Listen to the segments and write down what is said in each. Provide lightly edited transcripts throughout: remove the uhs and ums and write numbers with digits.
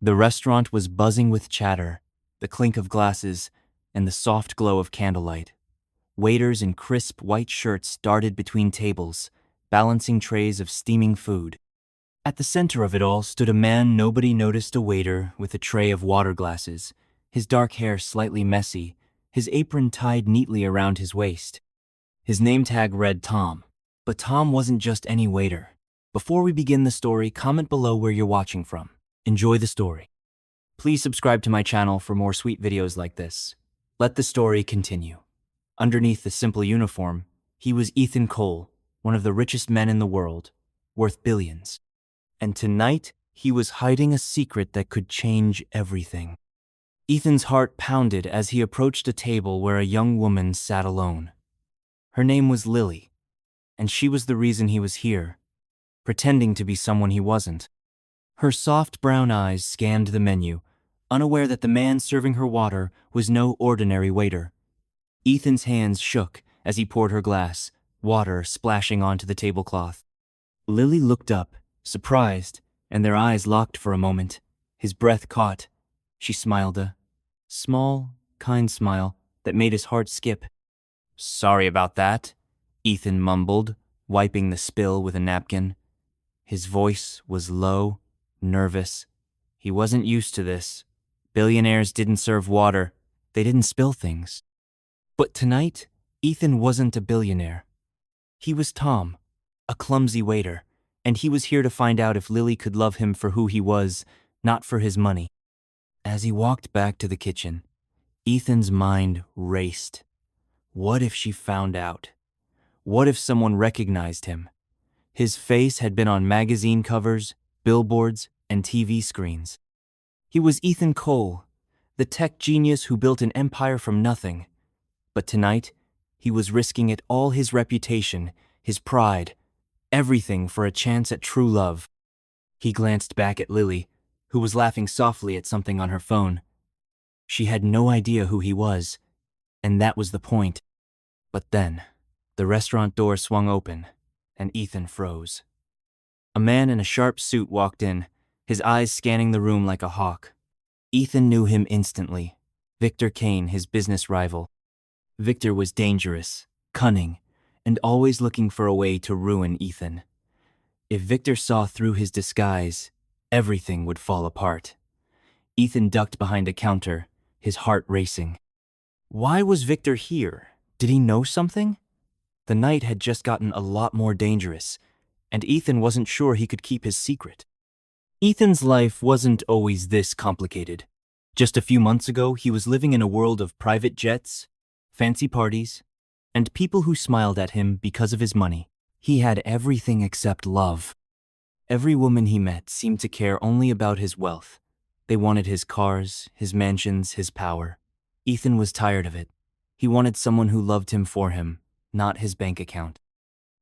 The restaurant was buzzing with chatter, the clink of glasses, and the soft glow of candlelight. Waiters in crisp white shirts darted between tables, balancing trays of steaming food. At the center of it all stood a man nobody noticed, a waiter with a tray of water glasses, his dark hair slightly messy, his apron tied neatly around his waist. His name tag read Tom, but Tom wasn't just any waiter. Before we begin the story, comment below where you're watching from. Enjoy the story. Please subscribe to my channel for more sweet videos like this. Let the story continue. Underneath the simple uniform, he was Ethan Cole, one of the richest men in the world, worth billions. And tonight, he was hiding a secret that could change everything. Ethan's heart pounded as he approached a table where a young woman sat alone. Her name was Lily, and she was the reason he was here, pretending to be someone he wasn't. Her soft brown eyes scanned the menu, unaware that the man serving her water was no ordinary waiter. Ethan's hands shook as he poured her glass, water splashing onto the tablecloth. Lily looked up, surprised, and their eyes locked for a moment. His breath caught. She smiled, a small, kind smile that made his heart skip. "Sorry about that," Ethan mumbled, wiping the spill with a napkin. His voice was low, nervous. He wasn't used to this. Billionaires didn't serve water. They didn't spill things. But tonight, Ethan wasn't a billionaire. He was Tom, a clumsy waiter, and he was here to find out if Lily could love him for who he was, not for his money. As he walked back to the kitchen, Ethan's mind raced. What if she found out? What if someone recognized him? His face had been on magazine covers, billboards, and TV screens. He was Ethan Cole, the tech genius who built an empire from nothing. But tonight, he was risking it all, his reputation, his pride, everything for a chance at true love. He glanced back at Lily, who was laughing softly at something on her phone. She had no idea who he was, and that was the point. But then, the restaurant door swung open, and Ethan froze. A man in a sharp suit walked in, his eyes scanning the room like a hawk. Ethan knew him instantly. Victor Kane, his business rival. Victor was dangerous, cunning, and always looking for a way to ruin Ethan. If Victor saw through his disguise, everything would fall apart. Ethan ducked behind a counter, his heart racing. Why was Victor here? Did he know something? The night had just gotten a lot more dangerous, and Ethan wasn't sure he could keep his secret. Ethan's life wasn't always this complicated. Just a few months ago, he was living in a world of private jets, fancy parties, and people who smiled at him because of his money. He had everything except love. Every woman he met seemed to care only about his wealth. They wanted his cars, his mansions, his power. Ethan was tired of it. He wanted someone who loved him for him, not his bank account.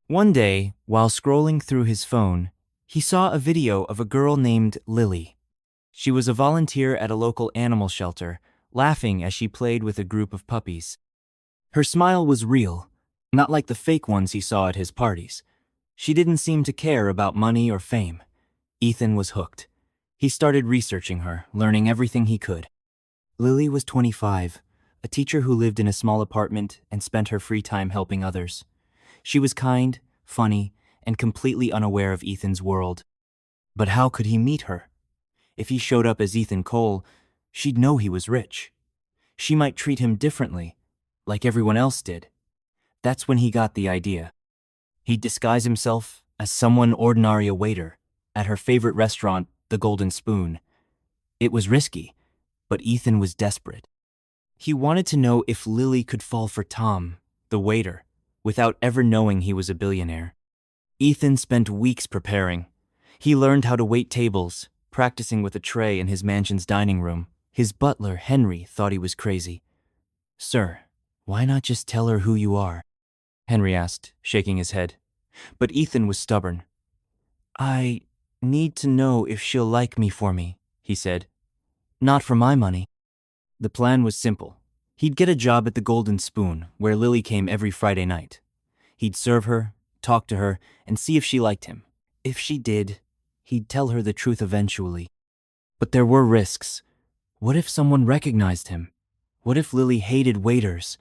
One day, while scrolling through his phone, he saw a video of a girl named Lily. She was a volunteer at a local animal shelter, laughing as she played with a group of puppies. Her smile was real, not like the fake ones he saw at his parties. She didn't seem to care about money or fame. Ethan was hooked. He started researching her, learning everything he could. Lily was 25, a teacher who lived in a small apartment and spent her free time helping others. She was kind, funny, and completely unaware of Ethan's world. But how could he meet her? If he showed up as Ethan Cole, she'd know he was rich. She might treat him differently, like everyone else did. That's when he got the idea. He'd disguise himself as someone ordinary, a waiter, at her favorite restaurant, the Golden Spoon. It was risky, but Ethan was desperate. He wanted to know if Lily could fall for Tom, the waiter, without ever knowing he was a billionaire. Ethan spent weeks preparing. He learned how to wait tables, practicing with a tray in his mansion's dining room. His butler, Henry, thought he was crazy. "Sir, why not just tell her who you are?" Henry asked, shaking his head. But Ethan was stubborn. "I need to know if she'll like me for me," he said. "Not for my money." The plan was simple. He'd get a job at the Golden Spoon, where Lily came every Friday night. He'd serve her, talk to her, and see if she liked him. If she did, he'd tell her the truth eventually. But there were risks. What if someone recognized him? What if Lily hated waiters?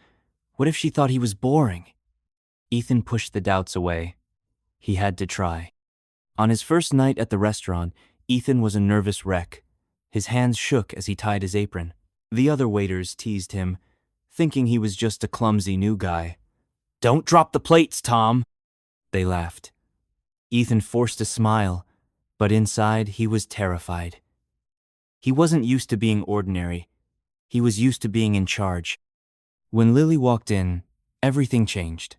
What if she thought he was boring? Ethan pushed the doubts away. He had to try. On his first night at the restaurant, Ethan was a nervous wreck. His hands shook as he tied his apron. The other waiters teased him, thinking he was just a clumsy new guy. "Don't drop the plates, Tom," they laughed. Ethan forced a smile, but inside he was terrified. He wasn't used to being ordinary. He was used to being in charge. When Lily walked in, everything changed.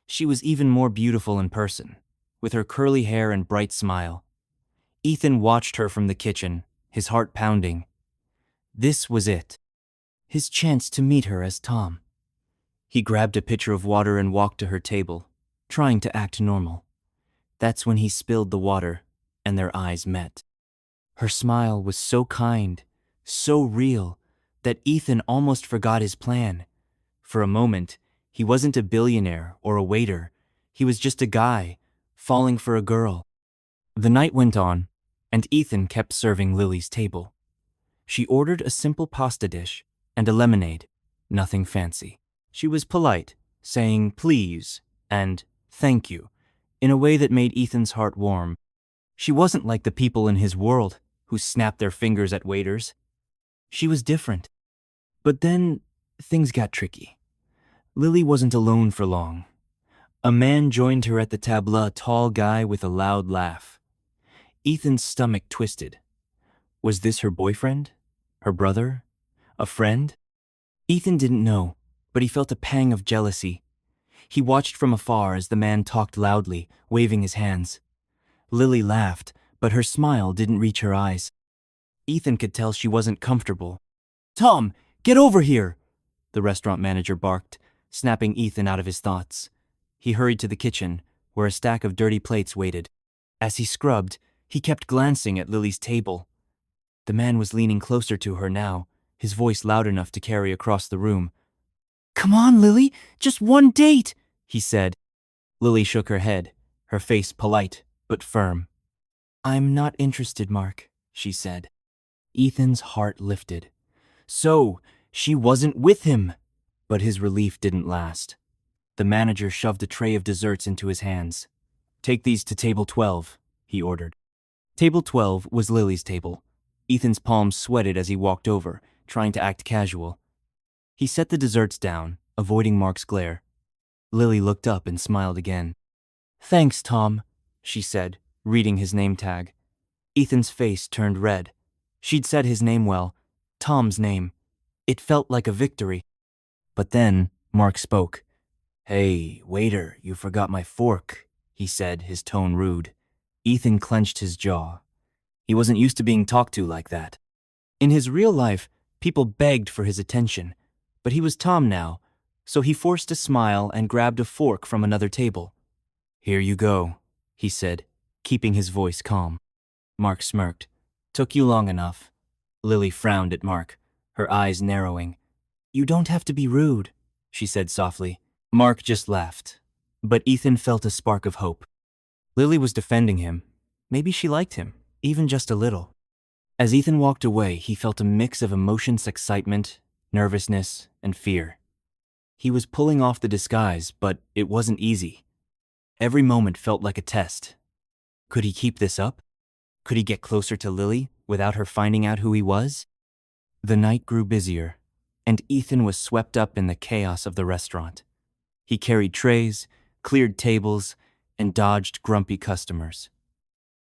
She was even more beautiful in person, with her curly hair and bright smile. Ethan watched her from the kitchen, his heart pounding. This was it. His chance to meet her as Tom. He grabbed a pitcher of water and walked to her table, trying to act normal. That's when he spilled the water, and their eyes met. Her smile was so kind, so real, that Ethan almost forgot his plan. For a moment, he wasn't a billionaire or a waiter. He was just a guy, falling for a girl. The night went on, and Ethan kept serving Lily's table. She ordered a simple pasta dish and a lemonade, nothing fancy. She was polite, saying please and thank you, in a way that made Ethan's heart warm. She wasn't like the people in his world who snapped their fingers at waiters. She was different. But then, things got tricky. Lily wasn't alone for long. A man joined her at the table, a tall guy with a loud laugh. Ethan's stomach twisted. Was this her boyfriend? Her brother? A friend? Ethan didn't know, but he felt a pang of jealousy. He watched from afar as the man talked loudly, waving his hands. Lily laughed, but her smile didn't reach her eyes. Ethan could tell she wasn't comfortable. "Tom, get over here!" the restaurant manager barked, snapping Ethan out of his thoughts. He hurried to the kitchen, where a stack of dirty plates waited. As he scrubbed, he kept glancing at Lily's table. The man was leaning closer to her now, his voice loud enough to carry across the room. "Come on, Lily, just one date," he said. Lily shook her head, her face polite but firm. "I'm not interested, Mark," she said. Ethan's heart lifted. So, she wasn't with him! But his relief didn't last. The manager shoved a tray of desserts into his hands. "Take these to table 12, he ordered. Table 12 was Lily's table. Ethan's palms sweated as he walked over, trying to act casual. He set the desserts down, avoiding Mark's glare. Lily looked up and smiled again. "Thanks, Tom," she said, reading his name tag. Ethan's face turned red. She'd said his name well, Tom's name. It felt like a victory. But then, Mark spoke. "Hey, waiter, you forgot my fork," he said, his tone rude. Ethan clenched his jaw. He wasn't used to being talked to like that. In his real life, people begged for his attention, but he was Tom now, so he forced a smile and grabbed a fork from another table. "Here you go," he said, keeping his voice calm. Mark smirked. "Took you long enough." Lily frowned at Mark, her eyes narrowing. "You don't have to be rude," she said softly. Mark just laughed, but Ethan felt a spark of hope. Lily was defending him. Maybe she liked him, even just a little. As Ethan walked away, he felt a mix of emotions: excitement, nervousness, and fear. He was pulling off the disguise, but it wasn't easy. Every moment felt like a test. Could he keep this up? Could he get closer to Lily without her finding out who he was? The night grew busier, and Ethan was swept up in the chaos of the restaurant. He carried trays, cleared tables, and dodged grumpy customers.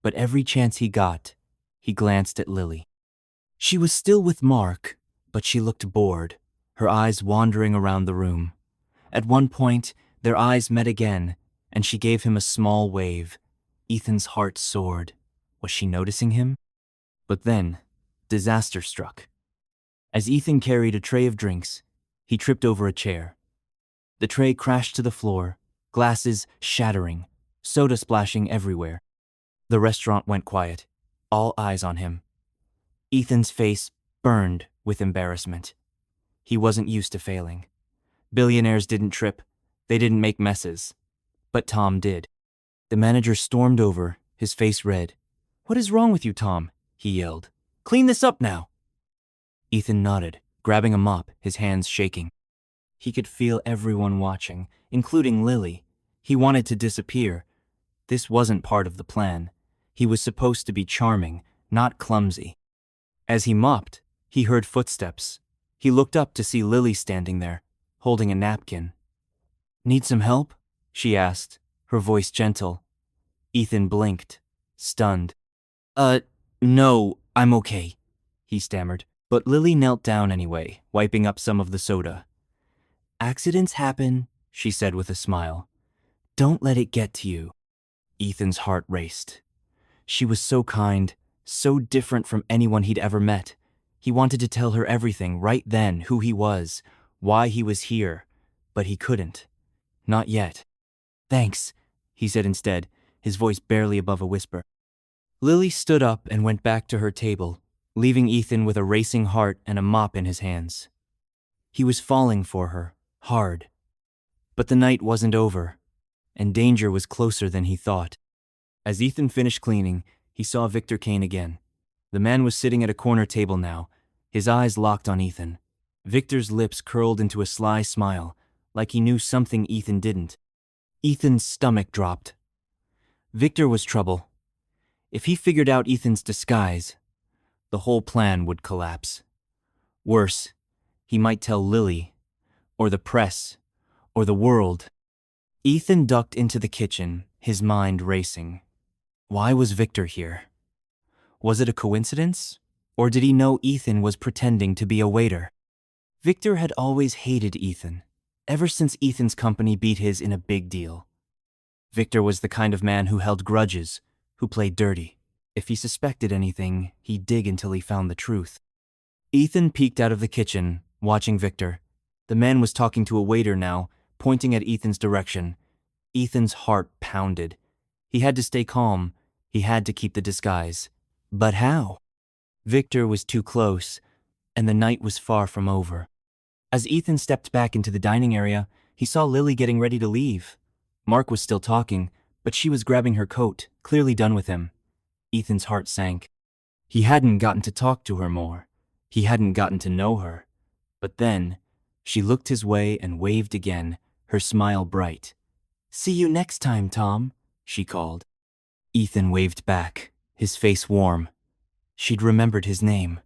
But every chance he got, he glanced at Lily. She was still with Mark, but she looked bored, her eyes wandering around the room. At one point, their eyes met again, and she gave him a small wave. Ethan's heart soared. Was she noticing him? But then, disaster struck. As Ethan carried a tray of drinks, he tripped over a chair. The tray crashed to the floor, glasses shattering, soda splashing everywhere. The restaurant went quiet, all eyes on him. Ethan's face burned with embarrassment. He wasn't used to failing. Billionaires didn't trip, they didn't make messes. But Tom did. The manager stormed over, his face red. "What is wrong with you, Tom?" he yelled. Clean this up now. Ethan nodded, grabbing a mop, his hands shaking. He could feel everyone watching, including Lily. He wanted to disappear. This wasn't part of the plan. He was supposed to be charming, not clumsy. As he mopped, he heard footsteps. He looked up to see Lily standing there, holding a napkin. Need some help? She asked, her voice gentle. Ethan blinked, stunned. No, I'm okay, he stammered. But Lily knelt down anyway, wiping up some of the soda. Accidents happen, she said with a smile. Don't let it get to you. Ethan's heart raced. She was so kind, so different from anyone he'd ever met. He wanted to tell her everything right then, who he was, why he was here, but he couldn't. Not yet. Thanks, he said instead, his voice barely above a whisper. Lily stood up and went back to her table, leaving Ethan with a racing heart and a mop in his hands. He was falling for her, hard. But the night wasn't over, and danger was closer than he thought. As Ethan finished cleaning, he saw Victor Kane again. The man was sitting at a corner table now, his eyes locked on Ethan. Victor's lips curled into a sly smile, like he knew something Ethan didn't. Ethan's stomach dropped. Victor was trouble. If he figured out Ethan's disguise, the whole plan would collapse. Worse, he might tell Lily, or the press, or the world. Ethan ducked into the kitchen, his mind racing. Why was Victor here? Was it a coincidence? Or did he know Ethan was pretending to be a waiter? Victor had always hated Ethan, ever since Ethan's company beat his in a big deal. Victor was the kind of man who held grudges, who played dirty. If he suspected anything, he'd dig until he found the truth. Ethan peeked out of the kitchen, watching Victor. The man was talking to a waiter now, pointing at Ethan's direction. Ethan's heart pounded. He had to stay calm. He had to keep the disguise. But how? Victor was too close, and the night was far from over. As Ethan stepped back into the dining area, he saw Lily getting ready to leave. Mark was still talking, but she was grabbing her coat, clearly done with him. Ethan's heart sank. He hadn't gotten to talk to her more. He hadn't gotten to know her. But then, she looked his way and waved again, her smile bright. See you next time, Tom, she called. Ethan waved back, his face warm. She'd remembered his name.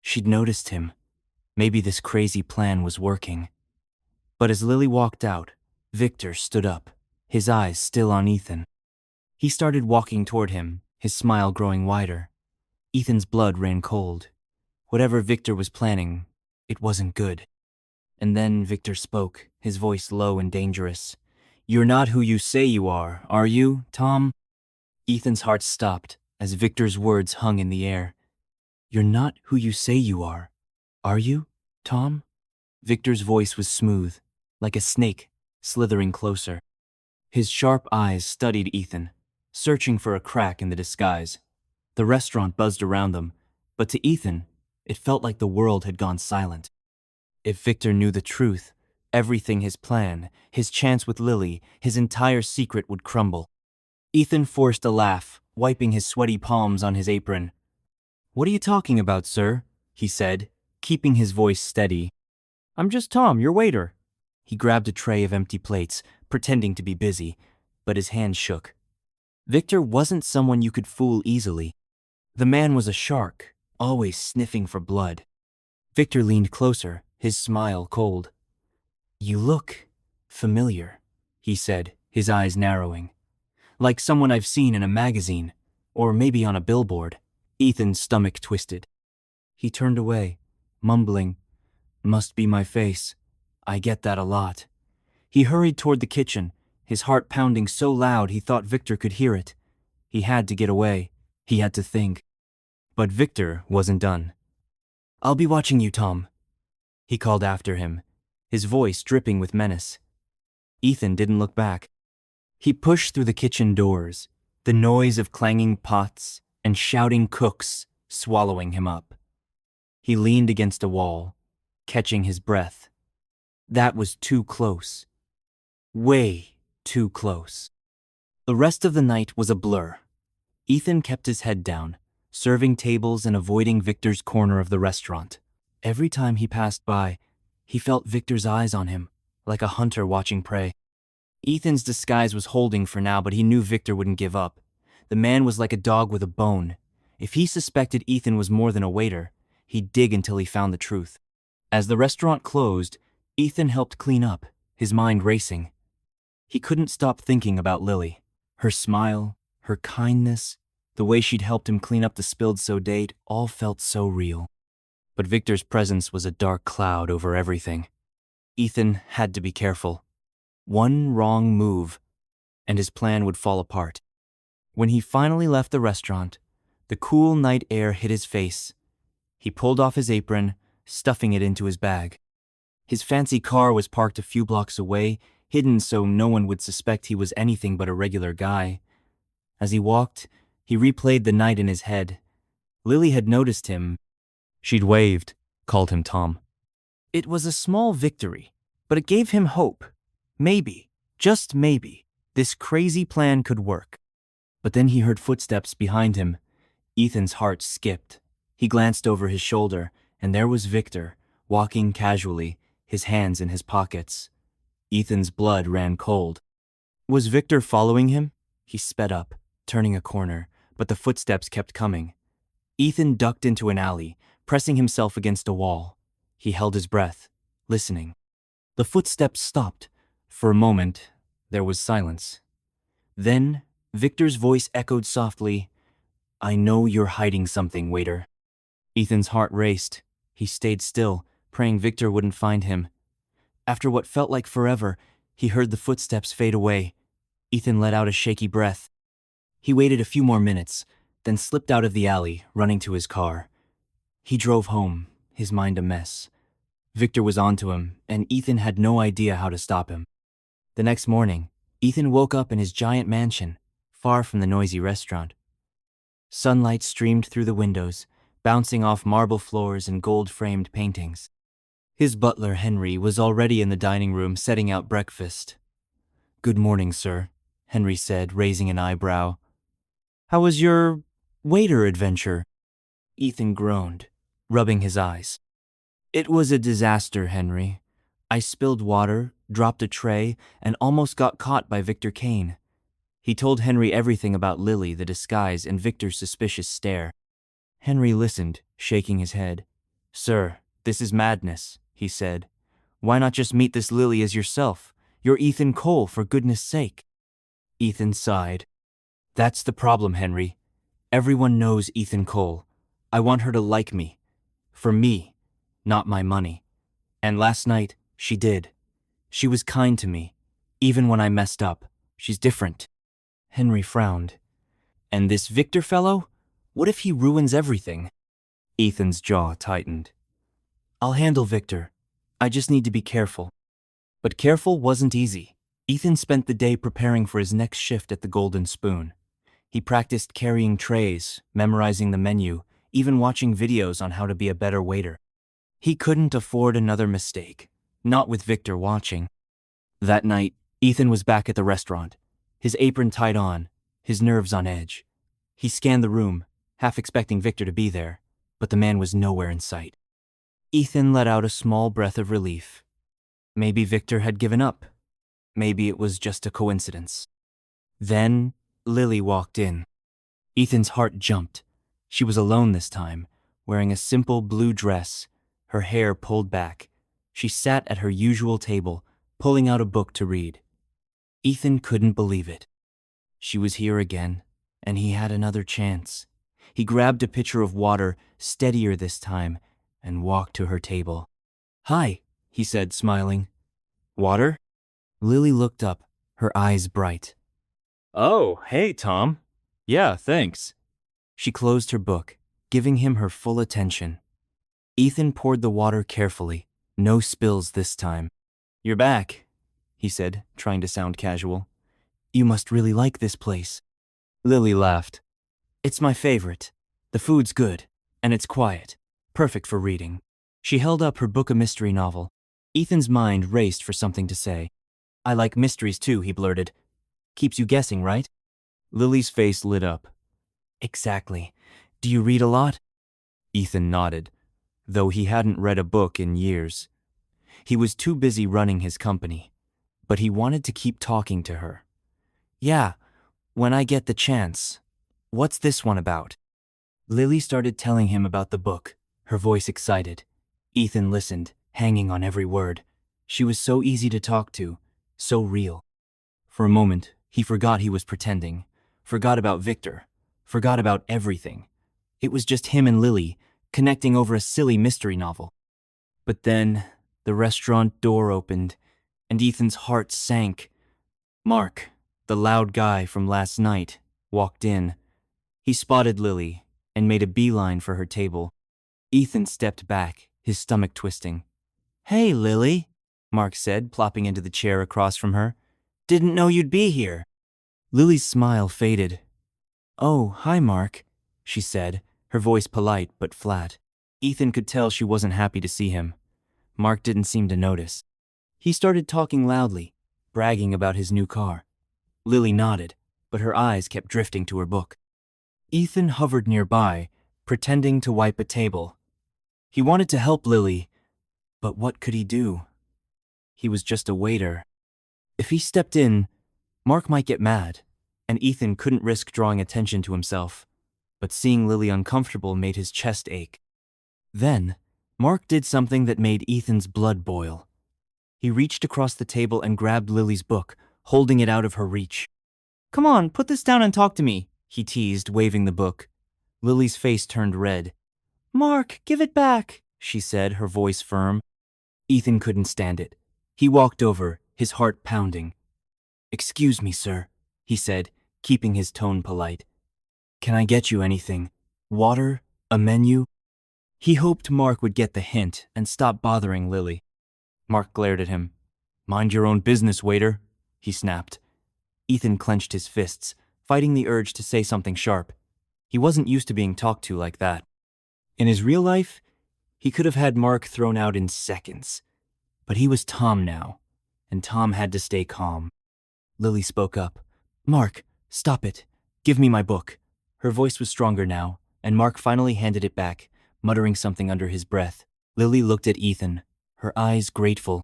She'd noticed him. Maybe this crazy plan was working. But as Lily walked out, Victor stood up, his eyes still on Ethan. He started walking toward him, his smile growing wider. Ethan's blood ran cold. Whatever Victor was planning, it wasn't good. And then Victor spoke, his voice low and dangerous. You're not who you say you are you, Tom? Ethan's heart stopped as Victor's words hung in the air. You're not who you say you are you, Tom? Victor's voice was smooth, like a snake, slithering closer. His sharp eyes studied Ethan, searching for a crack in the disguise. The restaurant buzzed around them, but to Ethan, it felt like the world had gone silent. If Victor knew the truth, everything his plan, his chance with Lily, his entire secret would crumble. Ethan forced a laugh, wiping his sweaty palms on his apron. What are you talking about, sir? He said, keeping his voice steady. I'm just Tom, your waiter. He grabbed a tray of empty plates, pretending to be busy, but his hand shook. Victor wasn't someone you could fool easily. The man was a shark, always sniffing for blood. Victor leaned closer, his smile cold. You look familiar, he said, his eyes narrowing. Like someone I've seen in a magazine, or maybe on a billboard. Ethan's stomach twisted. He turned away, mumbling, Must be my face. I get that a lot. He hurried toward the kitchen, his heart pounding so loud he thought Victor could hear it. He had to get away. He had to think. But Victor wasn't done. I'll be watching you, Tom, he called after him, his voice dripping with menace. Ethan didn't look back. He pushed through the kitchen doors, the noise of clanging pots and shouting cooks swallowing him up. He leaned against a wall, catching his breath. That was too close. Way too close. The rest of the night was a blur. Ethan kept his head down, serving tables and avoiding Victor's corner of the restaurant. Every time he passed by, he felt Victor's eyes on him, like a hunter watching prey. Ethan's disguise was holding for now, but he knew Victor wouldn't give up. The man was like a dog with a bone. If he suspected Ethan was more than a waiter, he'd dig until he found the truth. As the restaurant closed, Ethan helped clean up, his mind racing. He couldn't stop thinking about Lily. Her smile, her kindness, the way she'd helped him clean up the spilled soda, all felt so real. But Victor's presence was a dark cloud over everything. Ethan had to be careful. One wrong move, and his plan would fall apart. When he finally left the restaurant, the cool night air hit his face. He pulled off his apron, stuffing it into his bag. His fancy car was parked a few blocks away, hidden so no one would suspect he was anything but a regular guy. As he walked, he replayed the night in his head. Lily had noticed him. She'd waved, called him Tom. It was a small victory, but it gave him hope. Maybe, just maybe, this crazy plan could work. But then he heard footsteps behind him. Ethan's heart skipped. He glanced over his shoulder, and there was Victor, walking casually, his hands in his pockets. Ethan's blood ran cold. Was Victor following him? He sped up, turning a corner, but the footsteps kept coming. Ethan ducked into an alley, pressing himself against a wall. He held his breath, listening. The footsteps stopped. For a moment, there was silence. Then, Victor's voice echoed softly, "I know you're hiding something, waiter." Ethan's heart raced. He stayed still, praying Victor wouldn't find him. After what felt like forever, he heard the footsteps fade away. Ethan let out a shaky breath. He waited a few more minutes, then slipped out of the alley, running to his car. He drove home, his mind a mess. Victor was onto him, and Ethan had no idea how to stop him. The next morning, Ethan woke up in his giant mansion, far from the noisy restaurant. Sunlight streamed through the windows, bouncing off marble floors and gold-framed paintings. His butler, Henry, was already in the dining room setting out breakfast. "Good morning, sir," Henry said, raising an eyebrow. "How was your waiter adventure?" Ethan groaned, rubbing his eyes. "It was a disaster, Henry. I spilled water, dropped a tray, and almost got caught by Victor Kane." He told Henry everything about Lily, the disguise, and Victor's suspicious stare. Henry listened, shaking his head. "Sir, this is madness," he said. "Why not just meet this Lily as yourself? You're Ethan Cole, for goodness sake." Ethan sighed. "That's the problem, Henry. Everyone knows Ethan Cole. I want her to like me. For me, not my money. And last night, she did. She was kind to me, even when I messed up. She's different." Henry frowned. "And this Victor fellow? What if he ruins everything?" Ethan's jaw tightened. "I'll handle Victor. I just need to be careful." But careful wasn't easy. Ethan spent the day preparing for his next shift at the Golden Spoon. He practiced carrying trays, memorizing the menu, even watching videos on how to be a better waiter. He couldn't afford another mistake, not with Victor watching. That night, Ethan was back at the restaurant, his apron tied on, his nerves on edge. He scanned the room, half expecting Victor to be there, but the man was nowhere in sight. Ethan let out a small breath of relief. Maybe Victor had given up. Maybe it was just a coincidence. Then, Lily walked in. Ethan's heart jumped. She was alone this time, wearing a simple blue dress, her hair pulled back. She sat at her usual table, pulling out a book to read. Ethan couldn't believe it. She was here again, and he had another chance. He grabbed a pitcher of water, steadier this time, and walked to her table. "Hi," he said, smiling. "Water?" Lily looked up, her eyes bright. "Oh, hey, Tom. Yeah, thanks." She closed her book, giving him her full attention. Ethan poured the water carefully, no spills this time. "You're back," he said, trying to sound casual. "You must really like this place." Lily laughed. "It's my favorite. The food's good, and it's quiet. Perfect for reading." She held up her book, a mystery novel. Ethan's mind raced for something to say. "I like mysteries too," he blurted. "Keeps you guessing, right?" Lily's face lit up. "Exactly. Do you read a lot? Ethan nodded, though he hadn't read a book in years. He was too busy running his company, but he wanted to keep talking to her. Yeah, when I get the chance. What's this one about? Lily started telling him about the book, her voice excited. Ethan listened, hanging on every word. She was so easy to talk to, so real. For a moment, he forgot he was pretending, forgot about Victor, forgot about everything. It was just him and Lily, connecting over a silly mystery novel. But then, the restaurant door opened, and Ethan's heart sank. Mark, the loud guy from last night, walked in. He spotted Lily and made a beeline for her table. Ethan stepped back, his stomach twisting. Hey, Lily, Mark said, plopping into the chair across from her. Didn't know you'd be here. Lily's smile faded. Oh, hi, Mark, she said, her voice polite but flat. Ethan could tell she wasn't happy to see him. Mark didn't seem to notice. He started talking loudly, bragging about his new car. Lily nodded, but her eyes kept drifting to her book. Ethan hovered nearby, pretending to wipe a table. He wanted to help Lily, but what could he do? He was just a waiter. If he stepped in, Mark might get mad, and Ethan couldn't risk drawing attention to himself. But seeing Lily uncomfortable made his chest ache. Then, Mark did something that made Ethan's blood boil. He reached across the table and grabbed Lily's book, holding it out of her reach. Come on, put this down and talk to me, he teased, waving the book. Lily's face turned red. Mark, give it back, she said, her voice firm. Ethan couldn't stand it. He walked over, his heart pounding. Excuse me, sir, he said, keeping his tone polite. Can I get you anything? Water? A menu? He hoped Mark would get the hint and stop bothering Lily. Mark glared at him. Mind your own business, waiter, he snapped. Ethan clenched his fists, fighting the urge to say something sharp. He wasn't used to being talked to like that. In his real life, he could have had Mark thrown out in seconds. But he was Tom now, and Tom had to stay calm. Lily spoke up. Mark, stop it. Give me my book. Her voice was stronger now, and Mark finally handed it back, muttering something under his breath. Lily looked at Ethan, her eyes grateful.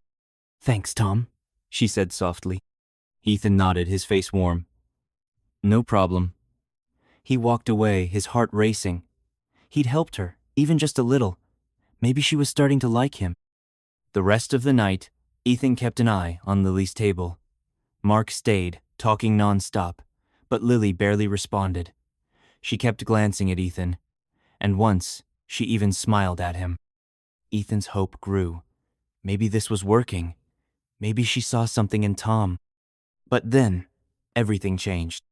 Thanks, Tom, she said softly. Ethan nodded, his face warm. No problem. He walked away, his heart racing. He'd helped her, even just a little. Maybe she was starting to like him. The rest of the night, Ethan kept an eye on Lily's table. Mark stayed, talking nonstop, but Lily barely responded. She kept glancing at Ethan, and once she even smiled at him. Ethan's hope grew. Maybe this was working. Maybe she saw something in Tom. But then, everything changed.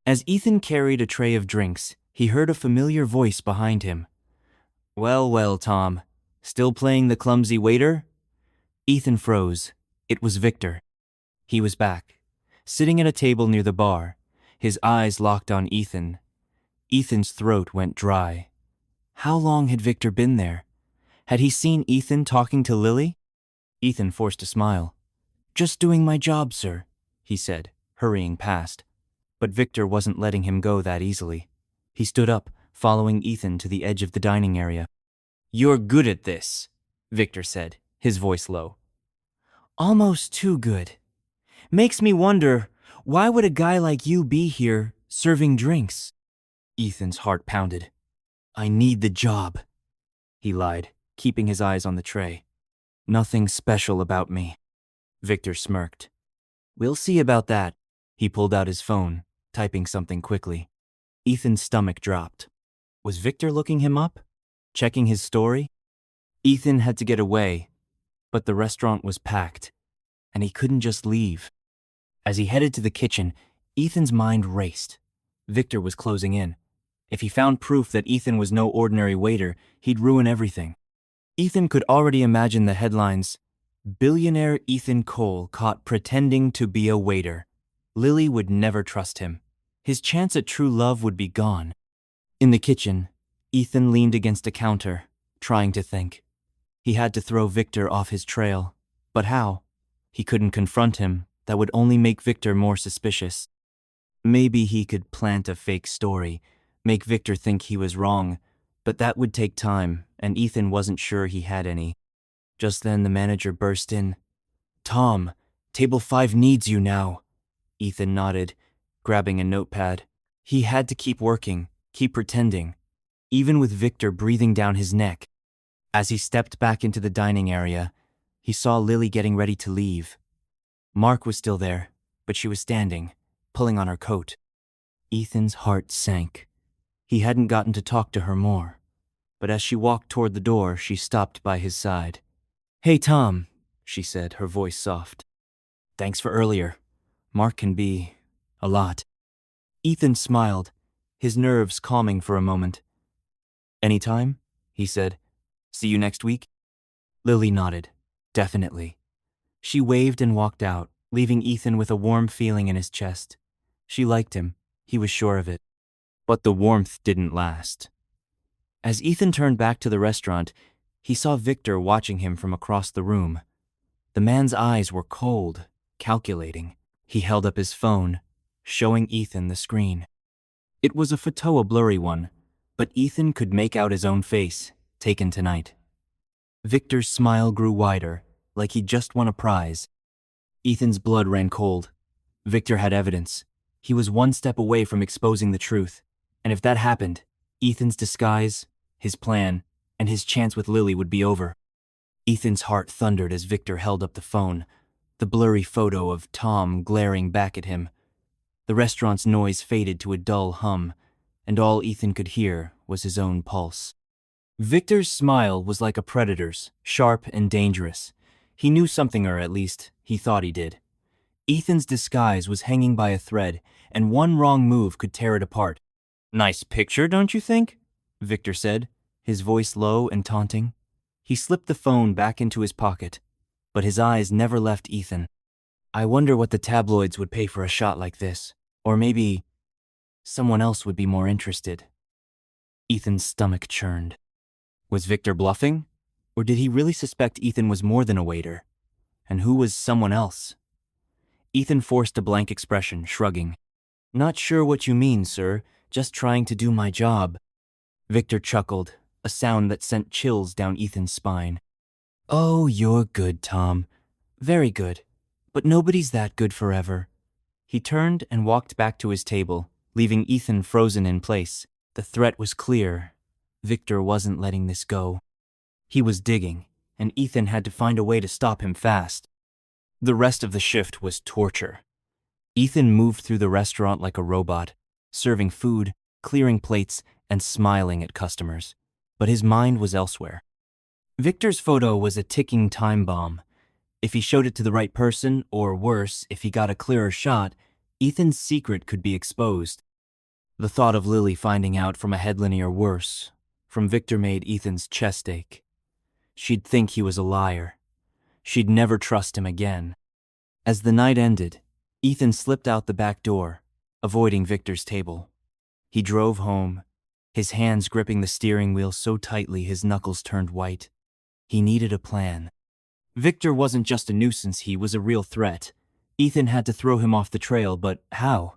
As Ethan carried a tray of drinks, he heard a familiar voice behind him. Well, well, Tom. Still playing the clumsy waiter? Ethan froze. It was Victor. He was back, sitting at a table near the bar, his eyes locked on Ethan. Ethan's throat went dry. How long had Victor been there? Had he seen Ethan talking to Lily? Ethan forced a smile. Just doing my job, sir, he said, hurrying past. But Victor wasn't letting him go that easily. He stood up, following Ethan to the edge of the dining area. You're good at this, Victor said, his voice low. Almost too good. Makes me wonder, why would a guy like you be here serving drinks? Ethan's heart pounded. I need the job, he lied, keeping his eyes on the tray. Nothing special about me. Victor smirked. We'll see about that. He pulled out his phone, typing something quickly. Ethan's stomach dropped. Was Victor looking him up? Checking his story? Ethan had to get away, but the restaurant was packed, and he couldn't just leave. As he headed to the kitchen, Ethan's mind raced. Victor was closing in. If he found proof that Ethan was no ordinary waiter, he'd ruin everything. Ethan could already imagine the headlines. Billionaire Ethan Cole caught pretending to be a waiter. Lily would never trust him. His chance at true love would be gone. In the kitchen, Ethan leaned against a counter, trying to think. He had to throw Victor off his trail. But how? He couldn't confront him. That would only make Victor more suspicious. Maybe he could plant a fake story. make Victor think he was wrong, but that would take time, and Ethan wasn't sure he had any. Just then the manager burst in. "Tom, Table 5 needs you now." Ethan nodded, grabbing a notepad. He had to keep working, keep pretending, even with Victor breathing down his neck. As he stepped back into the dining area, he saw Lily getting ready to leave. Mark was still there, but she was standing, pulling on her coat. Ethan's heart sank. He hadn't gotten to talk to her more, but as she walked toward the door, she stopped by his side. "Hey, Tom," she said, her voice soft. "Thanks for earlier. Mark can be a lot." Ethan smiled, his nerves calming for a moment. "Anytime," he said. "See you next week?" Lily nodded. "Definitely." She waved and walked out, leaving Ethan with a warm feeling in his chest. She liked him, he was sure of it. But the warmth didn't last. As Ethan turned back to the restaurant, he saw Victor watching him from across the room. The man's eyes were cold, calculating. He held up his phone, showing Ethan the screen. It was a photo, a blurry one, but Ethan could make out his own face, taken tonight. Victor's smile grew wider, like he'd just won a prize. Ethan's blood ran cold. Victor had evidence. He was one step away from exposing the truth. And if that happened, Ethan's disguise, his plan, and his chance with Lily would be over. Ethan's heart thundered as Victor held up the phone, the blurry photo of Tom glaring back at him. The restaurant's noise faded to a dull hum, and all Ethan could hear was his own pulse. Victor's smile was like a predator's, sharp and dangerous. He knew something, or at least, he thought he did. Ethan's disguise was hanging by a thread, and one wrong move could tear it apart. "Nice picture, don't you think?" Victor said, his voice low and taunting. He slipped the phone back into his pocket, but his eyes never left Ethan. "I wonder what the tabloids would pay for a shot like this. Or maybe someone else would be more interested." Ethan's stomach churned. Was Victor bluffing? Or did he really suspect Ethan was more than a waiter? And who was someone else? Ethan forced a blank expression, shrugging. "Not sure what you mean, sir. Just trying to do my job." Victor chuckled, a sound that sent chills down Ethan's spine. "Oh, you're good, Tom. Very good. But nobody's that good forever." He turned and walked back to his table, leaving Ethan frozen in place. The threat was clear. Victor wasn't letting this go. He was digging, and Ethan had to find a way to stop him fast. The rest of the shift was torture. Ethan moved through the restaurant like a robot, serving food, clearing plates, and smiling at customers. But his mind was elsewhere. Victor's photo was a ticking time bomb. If he showed it to the right person, or worse, if he got a clearer shot, Ethan's secret could be exposed. The thought of Lily finding out from a headline, or worse, from Victor, made Ethan's chest ache. She'd think he was a liar. She'd never trust him again. As the night ended, Ethan slipped out the back door, avoiding Victor's table. He drove home, his hands gripping the steering wheel so tightly his knuckles turned white. He needed a plan. Victor wasn't just a nuisance, he was a real threat. Ethan had to throw him off the trail, but how?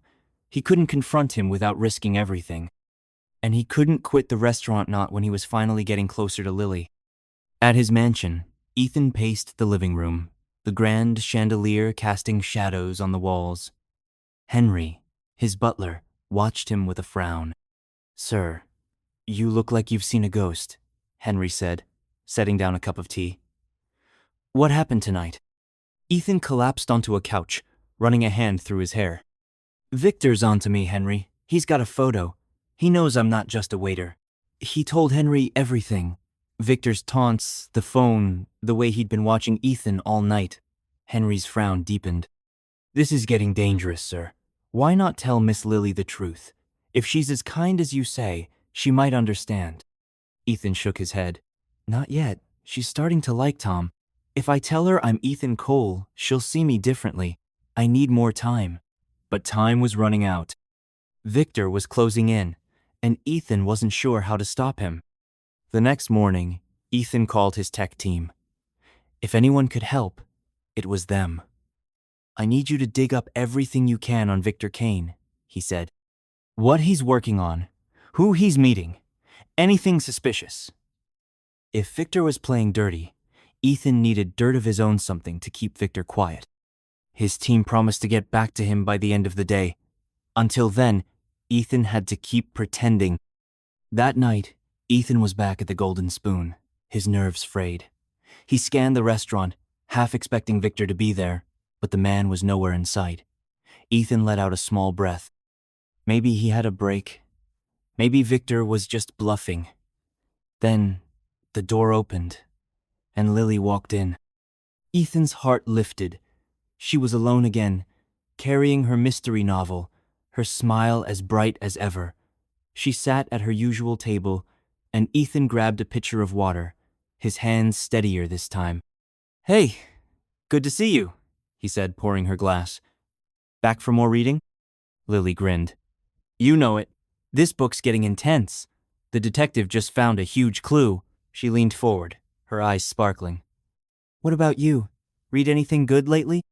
He couldn't confront him without risking everything. And he couldn't quit the restaurant not when he was finally getting closer to Lily. At his mansion, Ethan paced the living room, the grand chandelier casting shadows on the walls. Henry, his butler, watched him with a frown. "Sir, you look like you've seen a ghost," Henry said, setting down a cup of tea. "What happened tonight?" Ethan collapsed onto a couch, running a hand through his hair. "Victor's onto me, Henry. He's got a photo. He knows I'm not just a waiter. He told Henry everything. Victor's taunts, the phone, the way he'd been watching Ethan all night." Henry's frown deepened. "This is getting dangerous, sir. Why not tell Miss Lily the truth? If she's as kind as you say, she might understand." Ethan shook his head. "Not yet. She's starting to like Tom. If I tell her I'm Ethan Cole, she'll see me differently. I need more time." But time was running out. Victor was closing in, and Ethan wasn't sure how to stop him. The next morning, Ethan called his tech team. If anyone could help, it was them. "I need you to dig up everything you can on Victor Kane," he said. "What he's working on, Who he's meeting. Anything suspicious. If Victor was playing dirty, Ethan needed dirt of his own something to keep Victor quiet. His team promised to get back to him by the end of the day. Until then, Ethan had to keep pretending. That night, Ethan was back at the Golden Spoon, his nerves frayed. He scanned the restaurant, half expecting Victor to be there, but the man was nowhere in sight. Ethan let out a small breath. Maybe he had a break. Maybe Victor was just bluffing. Then, the door opened, and Lily walked in. Ethan's heart lifted. She was alone again, carrying her mystery novel, her smile as bright as ever. She sat at her usual table, and Ethan grabbed a pitcher of water, his hands steadier this time. "Hey, good to see you," he said, pouring her glass. "Back for more reading?" Lily grinned. "You know it. This book's getting intense. The detective just found a huge clue." She leaned forward, her eyes sparkling. "What about you? Read anything good lately?"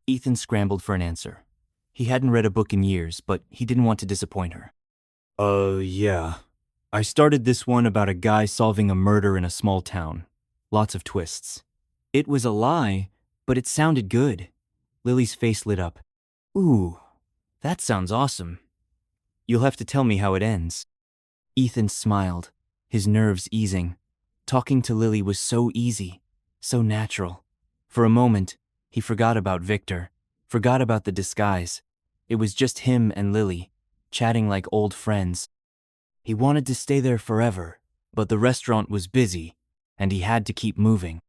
Ethan scrambled for an answer. He hadn't read a book in years, but he didn't want to disappoint her. Yeah. I started this one about a guy solving a murder in a small town. Lots of twists. It was a lie, but it sounded good." Lily's face lit up. "Ooh, that sounds awesome. You'll have to tell me how it ends." Ethan smiled, his nerves easing. Talking to Lily was so easy, so natural. For a moment, he forgot about Victor, forgot about the disguise. It was just him and Lily, chatting like old friends. He wanted to stay there forever, but the restaurant was busy, and he had to keep moving.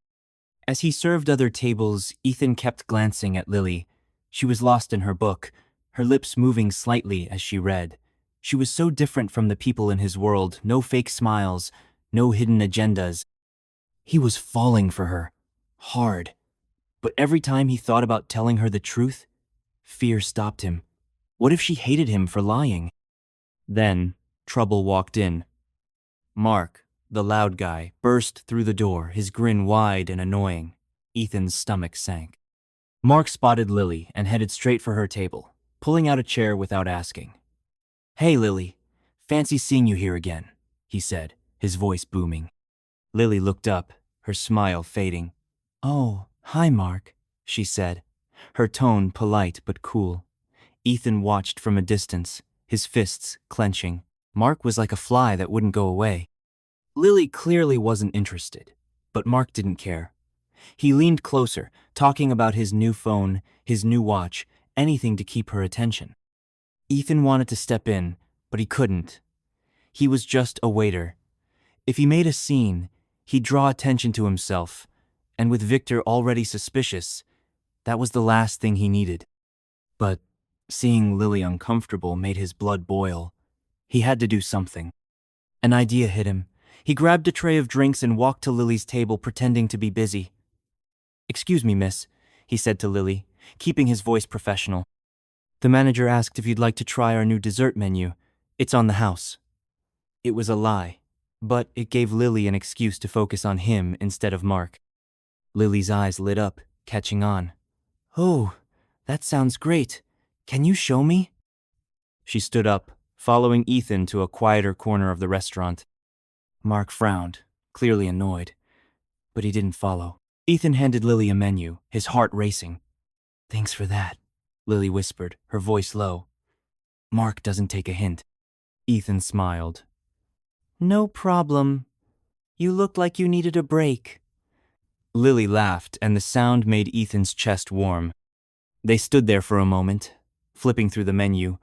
As he served other tables, Ethan kept glancing at Lily. She was lost in her book, her lips moving slightly as she read. She was so different from the people in his world, no fake smiles, no hidden agendas. He was falling for her, hard. But every time he thought about telling her the truth, fear stopped him. What if she hated him for lying? Then, trouble walked in. Mark, the loud guy, burst through the door, his grin wide and annoying. Ethan's stomach sank. Mark spotted Lily and headed straight for her table, pulling out a chair without asking. "Hey, Lily. Fancy seeing you here again," he said, his voice booming. Lily looked up, her smile fading. "Oh, hi, Mark," she said, her tone polite but cool. Ethan watched from a distance, his fists clenching. Mark was like a fly that wouldn't go away. Lily clearly wasn't interested, but Mark didn't care. He leaned closer, talking about his new phone, his new watch, anything to keep her attention. Ethan wanted to step in, but he couldn't. He was just a waiter. If he made a scene, he'd draw attention to himself, and with Victor already suspicious, that was the last thing he needed. But seeing Lily uncomfortable made his blood boil. He had to do something. An idea hit him. He grabbed a tray of drinks and walked to Lily's table, pretending to be busy. "Excuse me, miss," he said to Lily, keeping his voice professional. "The manager asked if you'd like to try our new dessert menu. It's on the house." It was a lie, but it gave Lily an excuse to focus on him instead of Mark. Lily's eyes lit up, catching on. "Oh, that sounds great. Can you show me?" She stood up, following Ethan to a quieter corner of the restaurant. Mark frowned, clearly annoyed, but he didn't follow. Ethan handed Lily a menu, his heart racing. "Thanks for that," Lily whispered, her voice low. Mark doesn't take a hint. Ethan smiled. "No problem. You looked like you needed a break." Lily laughed, and the sound made Ethan's chest warm. They stood there for a moment, flipping through the menu,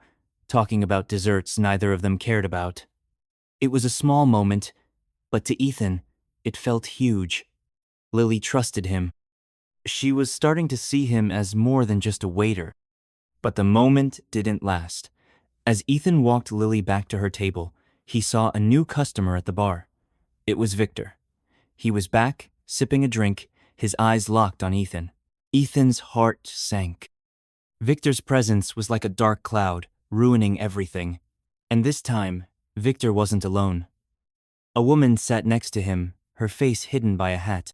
talking about desserts neither of them cared about. It was a small moment, but to Ethan, it felt huge. Lily trusted him. She was starting to see him as more than just a waiter. But the moment didn't last. As Ethan walked Lily back to her table, he saw a new customer at the bar. It was Victor. He was back, sipping a drink, his eyes locked on Ethan. Ethan's heart sank. Victor's presence was like a dark cloud, ruining everything. And this time, Victor wasn't alone. A woman sat next to him, her face hidden by a hat.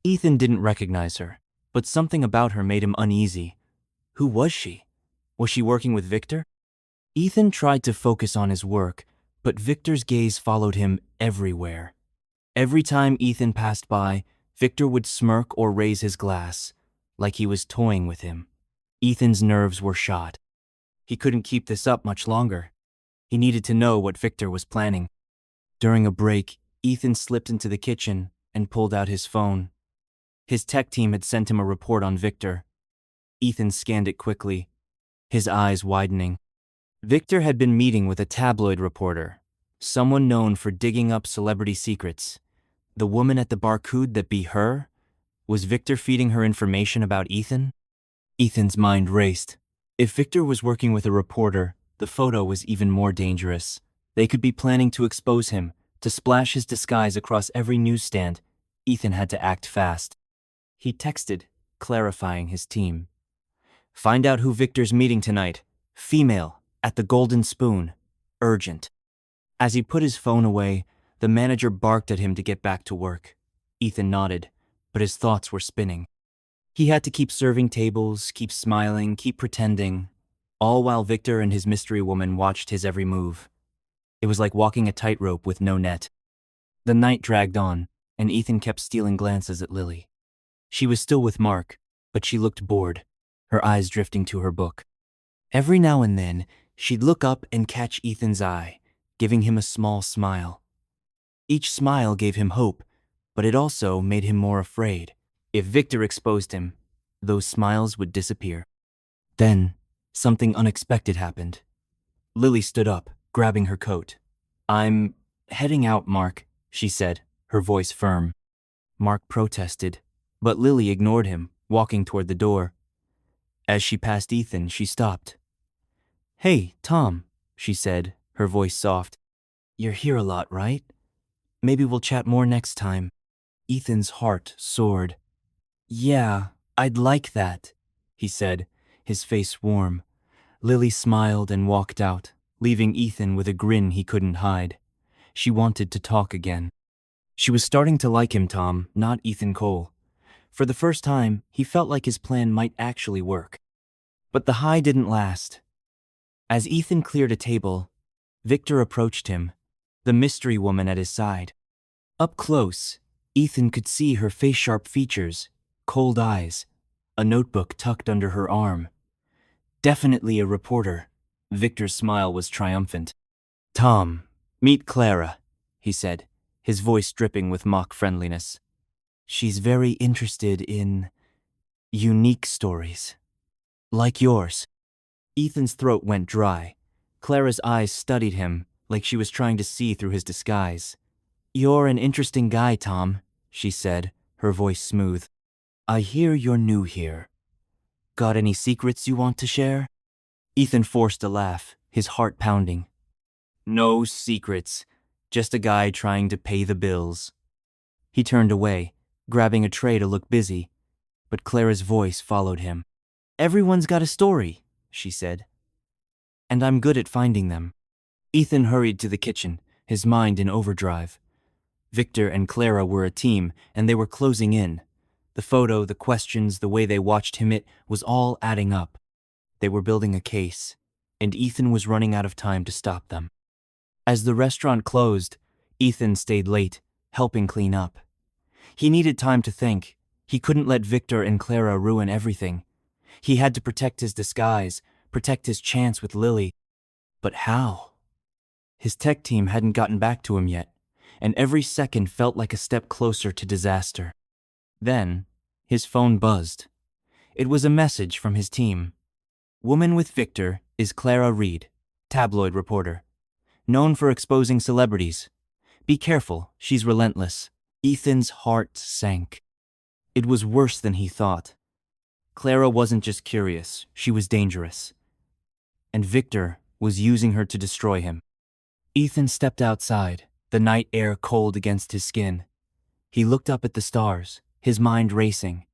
Ethan didn't recognize her, but something about her made him uneasy. Who was she? Was she working with Victor? Ethan tried to focus on his work, But Victor's gaze followed him everywhere. Every time Ethan passed by, Victor would smirk or raise his glass, like he was toying with him. Ethan's nerves were shot. He couldn't keep this up much longer. He needed to know what Victor was planning. During a break, Ethan slipped into the kitchen and pulled out his phone. His tech team had sent him a report on Victor. Ethan scanned it quickly, his eyes widening. Victor had been meeting with a tabloid reporter, someone known for digging up celebrity secrets. The woman at the bar, could that be her? Was Victor feeding her information about Ethan? Ethan's mind raced. If Victor was working with a reporter, the photo was even more dangerous. They could be planning to expose him, to splash his disguise across every newsstand. Ethan had to act fast. He texted, clarifying his team. Find out who Victor's meeting tonight. Female, at the Golden Spoon. Urgent. As he put his phone away, the manager barked at him to get back to work. Ethan nodded, but his thoughts were spinning. He had to keep serving tables, keep smiling, keep pretending, all while Victor and his mystery woman watched his every move. It was like walking a tightrope with no net. The night dragged on, and Ethan kept stealing glances at Lily. She was still with Mark, but she looked bored, her eyes drifting to her book. Every now and then, she'd look up and catch Ethan's eye, giving him a small smile. Each smile gave him hope, but it also made him more afraid. If Victor exposed him, those smiles would disappear. Then, something unexpected happened. Lily stood up, grabbing her coat. I'm heading out, Mark, she said, her voice firm. Mark protested, but Lily ignored him, walking toward the door. As she passed Ethan, she stopped. Hey, Tom, she said, her voice soft. You're here a lot, right? Maybe we'll chat more next time. Ethan's heart soared. Yeah, I'd like that, he said, his face warm. Lily smiled and walked out, leaving Ethan with a grin he couldn't hide. She wanted to talk again. She was starting to like him, Tom, not Ethan Cole. For the first time, he felt like his plan might actually work. But the high didn't last. As Ethan cleared a table, Victor approached him, the mystery woman at his side. Up close, Ethan could see her face-sharp features, cold eyes, a notebook tucked under her arm. Definitely a reporter. Victor's smile was triumphant. Tom, meet Clara, he said, his voice dripping with mock friendliness. She's very interested in unique stories. Like yours. Ethan's throat went dry. Clara's eyes studied him, like she was trying to see through his disguise. You're an interesting guy, Tom, she said, her voice smooth. I hear you're new here. Got any secrets you want to share? Ethan forced a laugh, his heart pounding. No secrets, just a guy trying to pay the bills. He turned away, grabbing a tray to look busy, but Clara's voice followed him. Everyone's got a story, she said. And I'm good at finding them. Ethan hurried to the kitchen, his mind in overdrive. Victor and Clara were a team, and they were closing in. The photo, the questions, the way they watched him, it was all adding up. They were building a case, and Ethan was running out of time to stop them. As the restaurant closed, Ethan stayed late, helping clean up. He needed time to think. He couldn't let Victor and Clara ruin everything. He had to protect his disguise, protect his chance with Lily. But how? His tech team hadn't gotten back to him yet, and every second felt like a step closer to disaster. Then, his phone buzzed. It was a message from his team. Woman with Victor is Clara Reed, tabloid reporter. Known for exposing celebrities. Be careful, she's relentless. Ethan's heart sank. It was worse than he thought. Clara wasn't just curious, she was dangerous. And Victor was using her to destroy him. Ethan stepped outside, the night air cold against his skin. He looked up at the stars, his mind racing.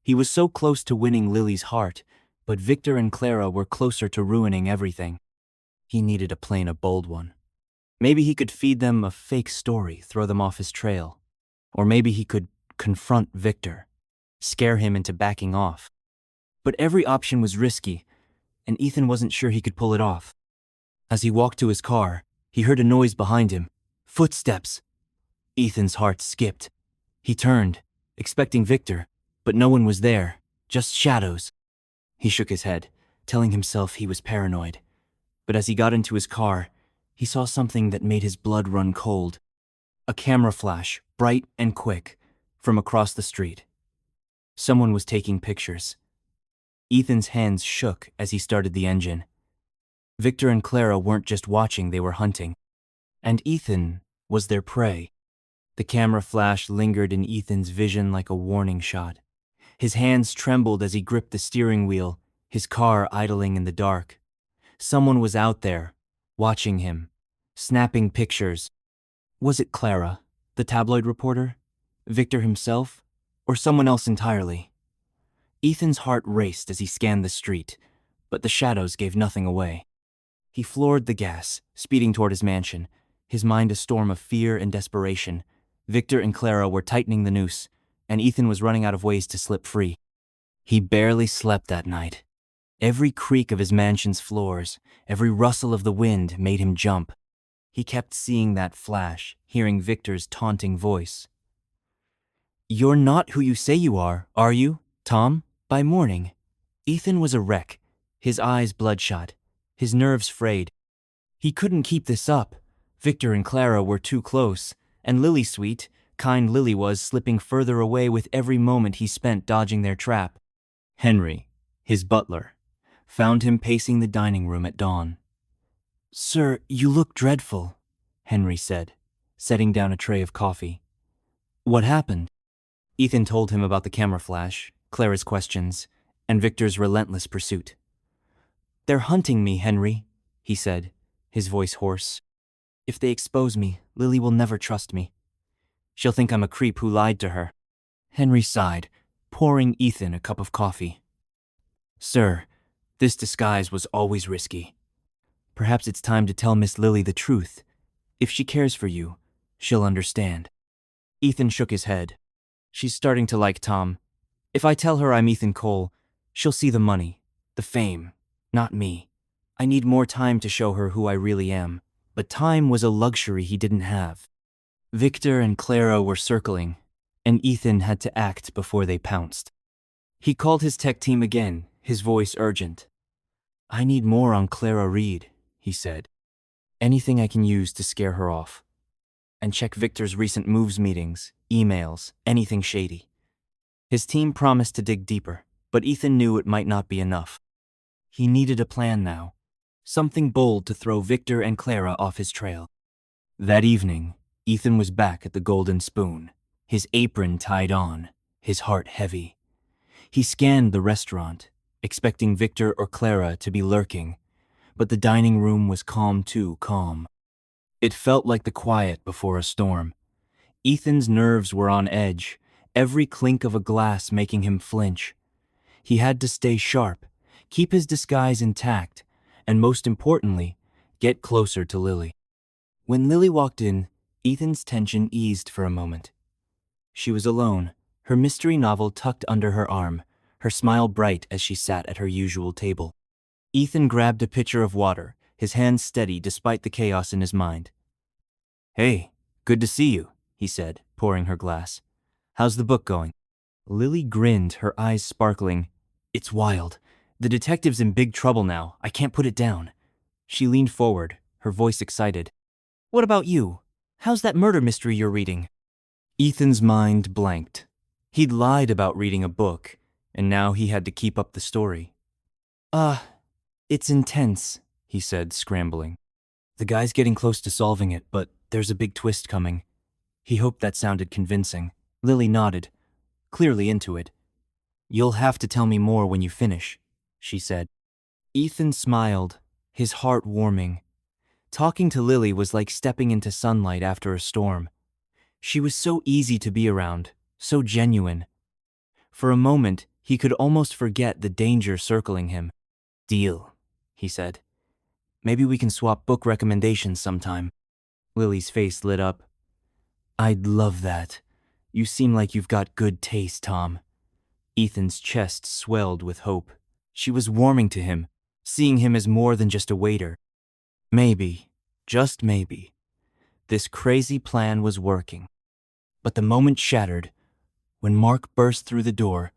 He was so close to winning Lily's heart, but Victor and Clara were closer to ruining everything. He needed a plain, a bold one. Maybe he could feed them a fake story, throw them off his trail. Or maybe he could confront Victor, scare him into backing off. But every option was risky, and Ethan wasn't sure he could pull it off. As he walked to his car, He heard a noise behind him. Footsteps. Ethan's heart skipped. He turned, expecting Victor, but no one was there, just shadows. He shook his head, telling himself he was paranoid. But as he got into his car, he saw something that made his blood run cold. A camera flash, bright and quick, from across the street. Someone was taking pictures. Ethan's hands shook as he started the engine. Victor and Clara weren't just watching, they were hunting. And Ethan was their prey. The camera flash lingered in Ethan's vision like a warning shot. His hands trembled as he gripped the steering wheel, his car idling in the dark. Someone was out there, watching him, snapping pictures. Was it Clara, the tabloid reporter, Victor himself, or someone else entirely? Ethan's heart raced as he scanned the street, but the shadows gave nothing away. He floored the gas, speeding toward his mansion, his mind a storm of fear and desperation. Victor and Clara were tightening the noose, and Ethan was running out of ways to slip free. He barely slept that night. Every creak of his mansion's floors, every rustle of the wind made him jump. He kept seeing that flash, hearing Victor's taunting voice. "You're not who you say you are you, Tom?" By morning, Ethan was a wreck, his eyes bloodshot, his nerves frayed. He couldn't keep this up. Victor and Clara were too close, and Lily, sweet, kind Lily, was slipping further away with every moment he spent dodging their trap. Henry, his butler, found him pacing the dining room at dawn. "Sir, you look dreadful," Henry said, setting down a tray of coffee. "What happened?" Ethan told him about the camera flash, Clara's questions, and Victor's relentless pursuit. "They're hunting me, Henry," he said, his voice hoarse. "If they expose me, Lily will never trust me. She'll think I'm a creep who lied to her." Henry sighed, pouring Ethan a cup of coffee. "Sir, this disguise was always risky. Perhaps it's time to tell Miss Lily the truth. If she cares for you, she'll understand." Ethan shook his head. "She's starting to like Tom. If I tell her I'm Ethan Cole, she'll see the money, the fame, not me. I need more time to show her who I really am." But time was a luxury he didn't have. Victor and Clara were circling, and Ethan had to act before they pounced. He called his tech team again, his voice urgent. "I need more on Clara Reed," he said. "Anything I can use to scare her off. And check Victor's recent moves meetings, emails, anything shady." His team promised to dig deeper, but Ethan knew it might not be enough. He needed a plan now, something bold to throw Victor and Clara off his trail. That evening, Ethan was back at the Golden Spoon, his apron tied on, his heart heavy. He scanned the restaurant, expecting Victor or Clara to be lurking, but the dining room was calm too calm. It felt like the quiet before a storm. Ethan's nerves were on edge, every clink of a glass making him flinch. He had to stay sharp, keep his disguise intact, and most importantly, get closer to Lily. When Lily walked in, Ethan's tension eased for a moment. She was alone, her mystery novel tucked under her arm, her smile bright as she sat at her usual table. Ethan grabbed a pitcher of water, his hands steady despite the chaos in his mind. "Hey, good to see you," he said, pouring her glass. "How's the book going?" Lily grinned, her eyes sparkling. "It's wild. The detective's in big trouble now. I can't put it down." She leaned forward, her voice excited. "What about you? How's that murder mystery you're reading?" Ethan's mind blanked. He'd lied about reading a book, and now he had to keep up the story. It's intense," he said, scrambling. "The guy's getting close to solving it, but there's a big twist coming." He hoped that sounded convincing. Lily nodded, clearly into it. "You'll have to tell me more when you finish," she said. Ethan smiled, his heart warming. Talking to Lily was like stepping into sunlight after a storm. She was so easy to be around, so genuine. For a moment, he could almost forget the danger circling him. "Deal," he said. "Maybe we can swap book recommendations sometime." Lily's face lit up. "I'd love that. You seem like you've got good taste, Tom." Ethan's chest swelled with hope. She was warming to him, seeing him as more than just a waiter. "Maybe," Just maybe. This crazy plan was working. But the moment shattered when Mark burst through the door.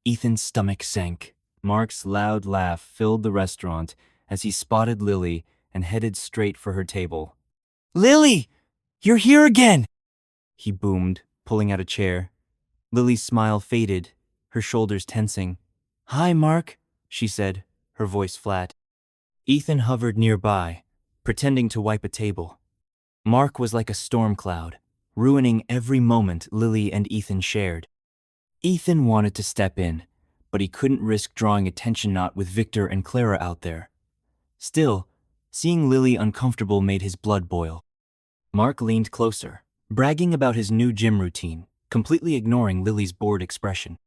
Ethan's stomach sank. Mark's loud laugh filled the restaurant as he spotted Lily and headed straight for her table. "Lily! You're here again!" he boomed, pulling out a chair. Lily's smile faded, her shoulders tensing. "Hi, Mark," she said, her voice flat. Ethan hovered nearby, pretending to wipe a table. Mark was like a storm cloud, ruining every moment Lily and Ethan shared. Ethan wanted to step in, but he couldn't risk drawing attention knot with Victor and Clara out there. Still, seeing Lily uncomfortable made his blood boil. Mark leaned closer, bragging about his new gym routine, completely ignoring Lily's bored expression.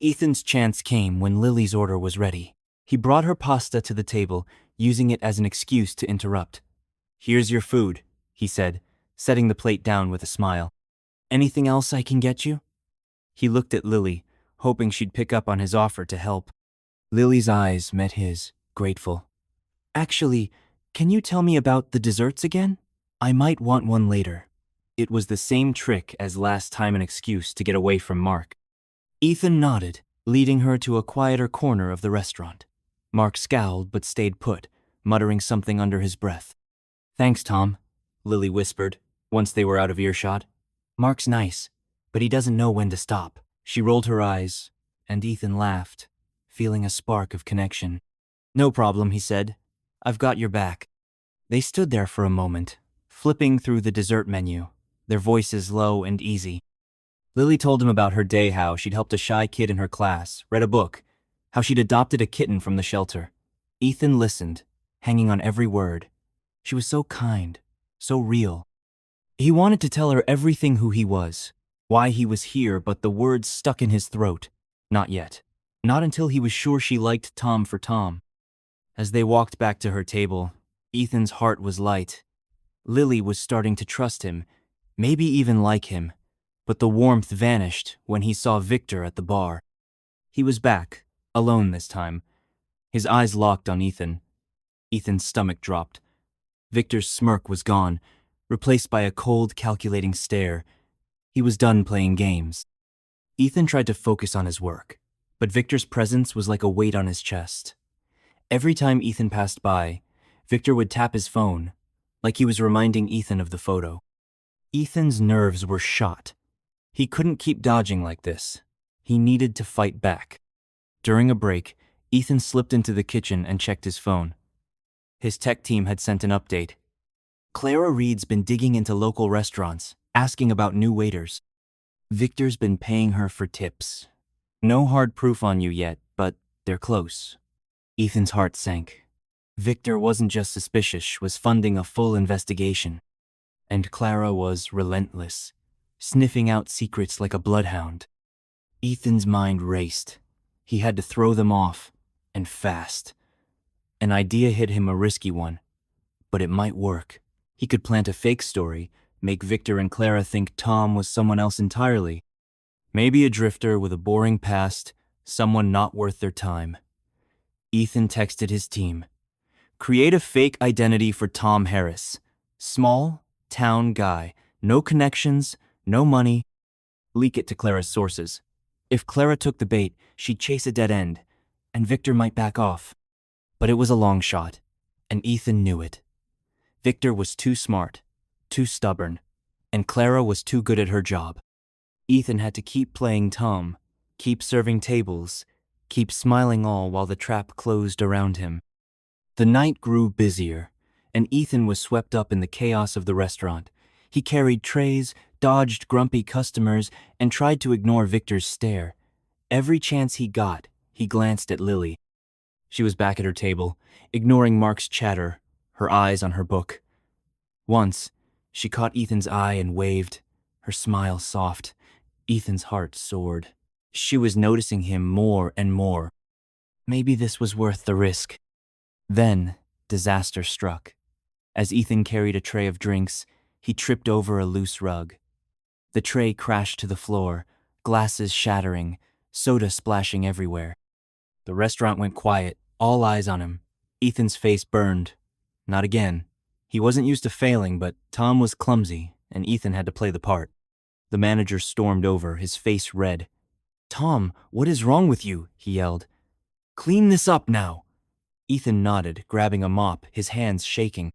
Ethan's chance came when Lily's order was ready. He brought her pasta to the table, using it as an excuse to interrupt. "Here's your food," he said, setting the plate down with a smile. "Anything else I can get you?" He looked at Lily, hoping she'd pick up on his offer to help. Lily's eyes met his, grateful. "Actually, can you tell me about the desserts again? I might want one later." It was the same trick as last time, an excuse to get away from Mark. Ethan nodded, leading her to a quieter corner of the restaurant. Mark scowled but stayed put, muttering something under his breath. "Thanks, Tom," Lily whispered, once they were out of earshot. "Mark's nice, but he doesn't know when to stop." She rolled her eyes, and Ethan laughed, feeling a spark of connection. "No problem," he said. "I've got your back." They stood there for a moment, flipping through the dessert menu, their voices low and easy. Lily told him about her day, how she'd helped a shy kid in her class, read a book, how she'd adopted a kitten from the shelter. Ethan listened, hanging on every word. She was so kind, so real. He wanted to tell her everything, who he was, why he was here, but the words stuck in his throat. Not yet. Not until he was sure she liked Tom for Tom. As they walked back to her table, Ethan's heart was light. Lily was starting to trust him, maybe even like him, but the warmth vanished when he saw Victor at the bar. He was back, alone this time. His eyes locked on Ethan. Ethan's stomach dropped. Victor's smirk was gone, replaced by a cold, calculating stare. He was done playing games. Ethan tried to focus on his work, but Victor's presence was like a weight on his chest. Every time Ethan passed by, Victor would tap his phone, like he was reminding Ethan of the photo. Ethan's nerves were shot. He couldn't keep dodging like this. He needed to fight back. During a break, Ethan slipped into the kitchen and checked his phone. His tech team had sent an update. "Clara Reed's been digging into local restaurants, asking about new waiters. Victor's been paying her for tips. No hard proof on you yet, but they're close." Ethan's heart sank. Victor wasn't just suspicious, was funding a full investigation. And Clara was relentless, sniffing out secrets like a bloodhound. Ethan's mind raced. He had to throw them off, and fast. An idea hit him, a risky one, but it might work. He could plant a fake story, make Victor and Clara think Tom was someone else entirely. Maybe a drifter with a boring past, someone not worth their time. Ethan texted his team. "Create a fake identity for Tom Harris. Small, town guy, no connections, no money. Leak it to Clara's sources. If Clara took the bait, she'd chase a dead end, and Victor might back off." But it was a long shot, and Ethan knew it. Victor was too smart, too stubborn, and Clara was too good at her job. Ethan had to keep playing Tom, keep serving tables, keep smiling, all while the trap closed around him. The night grew busier, and Ethan was swept up in the chaos of the restaurant. He carried trays, dodged grumpy customers, and tried to ignore Victor's stare. Every chance he got, he glanced at Lily. She was back at her table, ignoring Mark's chatter, her eyes on her book. Once, she caught Ethan's eye and waved, her smile soft. Ethan's heart soared. She was noticing him more and more. Maybe this was worth the risk. Then, disaster struck. As Ethan carried a tray of drinks, he tripped over a loose rug. The tray crashed to the floor, glasses shattering, soda splashing everywhere. The restaurant went quiet, all eyes on him. Ethan's face burned. Not again. He wasn't used to failing, but Tom was clumsy, and Ethan had to play the part. The manager stormed over, his face red. "Tom, what is wrong with you?" he yelled. "Clean this up now." Ethan nodded, grabbing a mop, his hands shaking.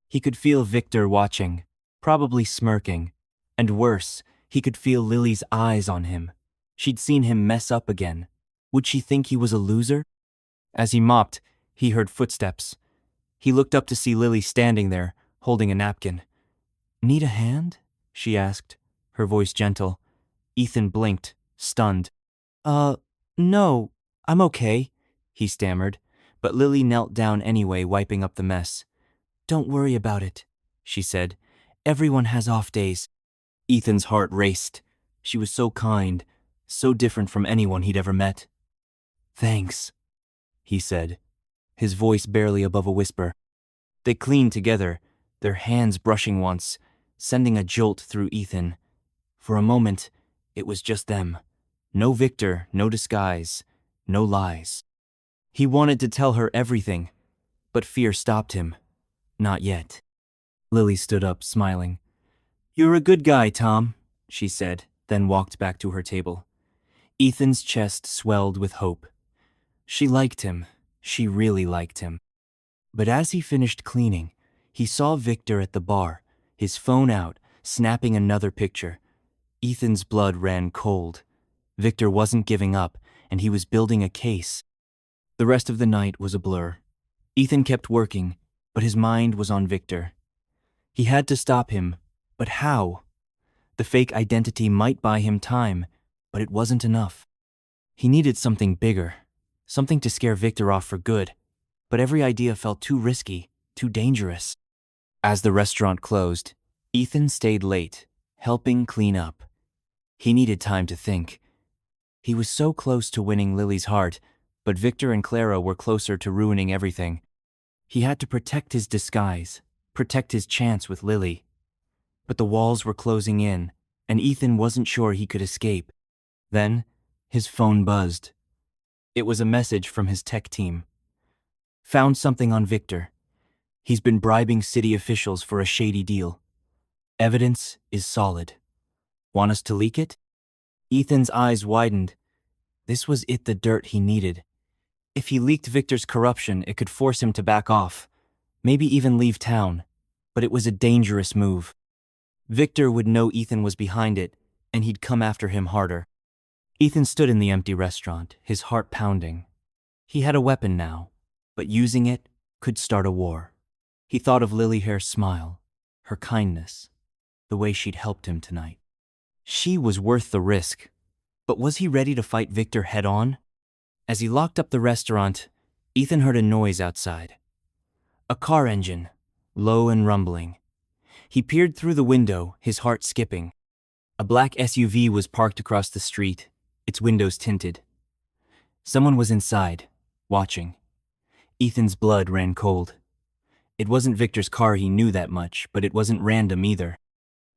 He could feel Victor watching, probably smirking. And worse, he could feel Lily's eyes on him. She'd seen him mess up again. Would she think he was a loser? As he mopped, he heard footsteps. He looked up to see Lily standing there, holding a napkin. "Need a hand?" she asked, her voice gentle. Ethan blinked, stunned. No, I'm okay," he stammered, but Lily knelt down anyway, wiping up the mess. "Don't worry about it," she said. "Everyone has off days." Ethan's heart raced. She was so kind, so different from anyone he'd ever met. "Thanks," he said, his voice barely above a whisper. They cleaned together, their hands brushing once, sending a jolt through Ethan. For a moment, it was just them. No Victor, no disguise, no lies. He wanted to tell her everything, but fear stopped him. Not yet. Lily stood up, smiling. "You're a good guy, Tom," she said, then walked back to her table. Ethan's chest swelled with hope. She liked him. She really liked him. But as he finished cleaning, he saw Victor at the bar, his phone out, snapping another picture. Ethan's blood ran cold. Victor wasn't giving up, and he was building a case. The rest of the night was a blur. Ethan kept working, but his mind was on Victor. He had to stop him, but how? The fake identity might buy him time, but it wasn't enough. He needed something bigger, something to scare Victor off for good, but every idea felt too risky, too dangerous. As the restaurant closed, Ethan stayed late, helping clean up. He needed time to think. He was so close to winning Lily's heart, but Victor and Clara were closer to ruining everything. He had to protect his disguise, protect his chance with Lily. But the walls were closing in, and Ethan wasn't sure he could escape. Then, his phone buzzed. It was a message from his tech team. "Found something on Victor. He's been bribing city officials for a shady deal. Evidence is solid. Want us to leak it?" Ethan's eyes widened. This was the dirt he needed. If he leaked Victor's corruption, it could force him to back off, maybe even leave town. But it was a dangerous move. Victor would know Ethan was behind it, and he'd come after him harder. Ethan stood in the empty restaurant, his heart pounding. He had a weapon now, but using it could start a war. He thought of Lily Hare's smile, her kindness, the way she'd helped him tonight. She was worth the risk, but was he ready to fight Victor head-on? As he locked up the restaurant, Ethan heard a noise outside. A car engine, low and rumbling. He peered through the window, his heart skipping. A black SUV was parked across the street, its windows tinted. Someone was inside, watching. Ethan's blood ran cold. It wasn't Victor's car, he knew that much, but it wasn't random either.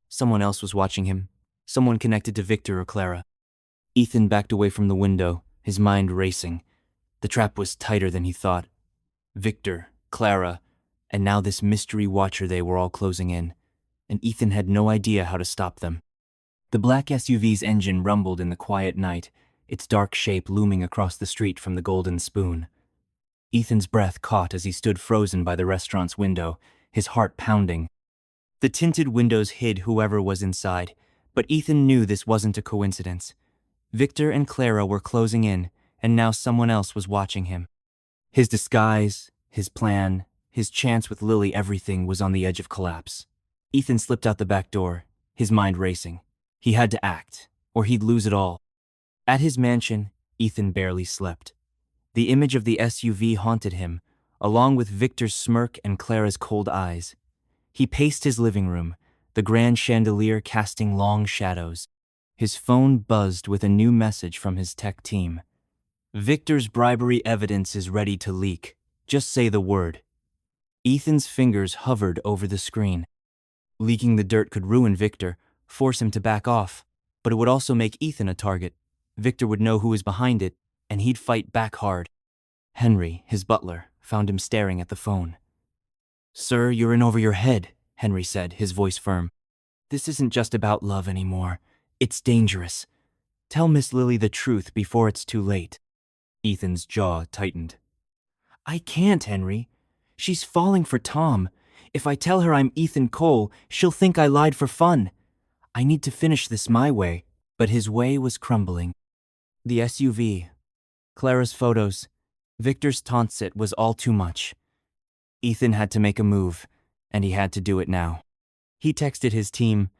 Someone else was watching him, someone connected to Victor or Clara. Ethan backed away from the window, his mind racing. The trap was tighter than he thought. Victor, Clara, and now this mystery watcher, they were all closing in, and Ethan had no idea how to stop them. The black SUV's engine rumbled in the quiet night, its dark shape looming across the street from the Golden Spoon. Ethan's breath caught as he stood frozen by the restaurant's window, his heart pounding. The tinted windows hid whoever was inside, but Ethan knew this wasn't a coincidence. Victor and Clara were closing in, and now someone else was watching him. His disguise, his plan, his chance with Lily, everything was on the edge of collapse. Ethan slipped out the back door, his mind racing. He had to act, or he'd lose it all. At his mansion, Ethan barely slept. The image of the SUV haunted him, along with Victor's smirk and Clara's cold eyes. He paced his living room, the grand chandelier casting long shadows. His phone buzzed with a new message from his tech team. "Victor's bribery evidence is ready to leak. Just say the word." Ethan's fingers hovered over the screen. Leaking the dirt could ruin Victor, force him to back off, but it would also make Ethan a target. Victor would know who was behind it, and he'd fight back hard. Henry, his butler, found him staring at the phone. Sir, you're in over your head, Henry said, his voice firm. This isn't just about love anymore. It's dangerous. Tell Miss Lily the truth before it's too late. Ethan's jaw tightened. I can't, Henry. She's falling for Tom. If I tell her I'm Ethan Cole, she'll think I lied for fun. I need to finish this my way. But his way was crumbling. The SUV, Clara's photos, Victor's taunts, it was all too much. Ethan had to make a move, and he had to do it now. He texted his team,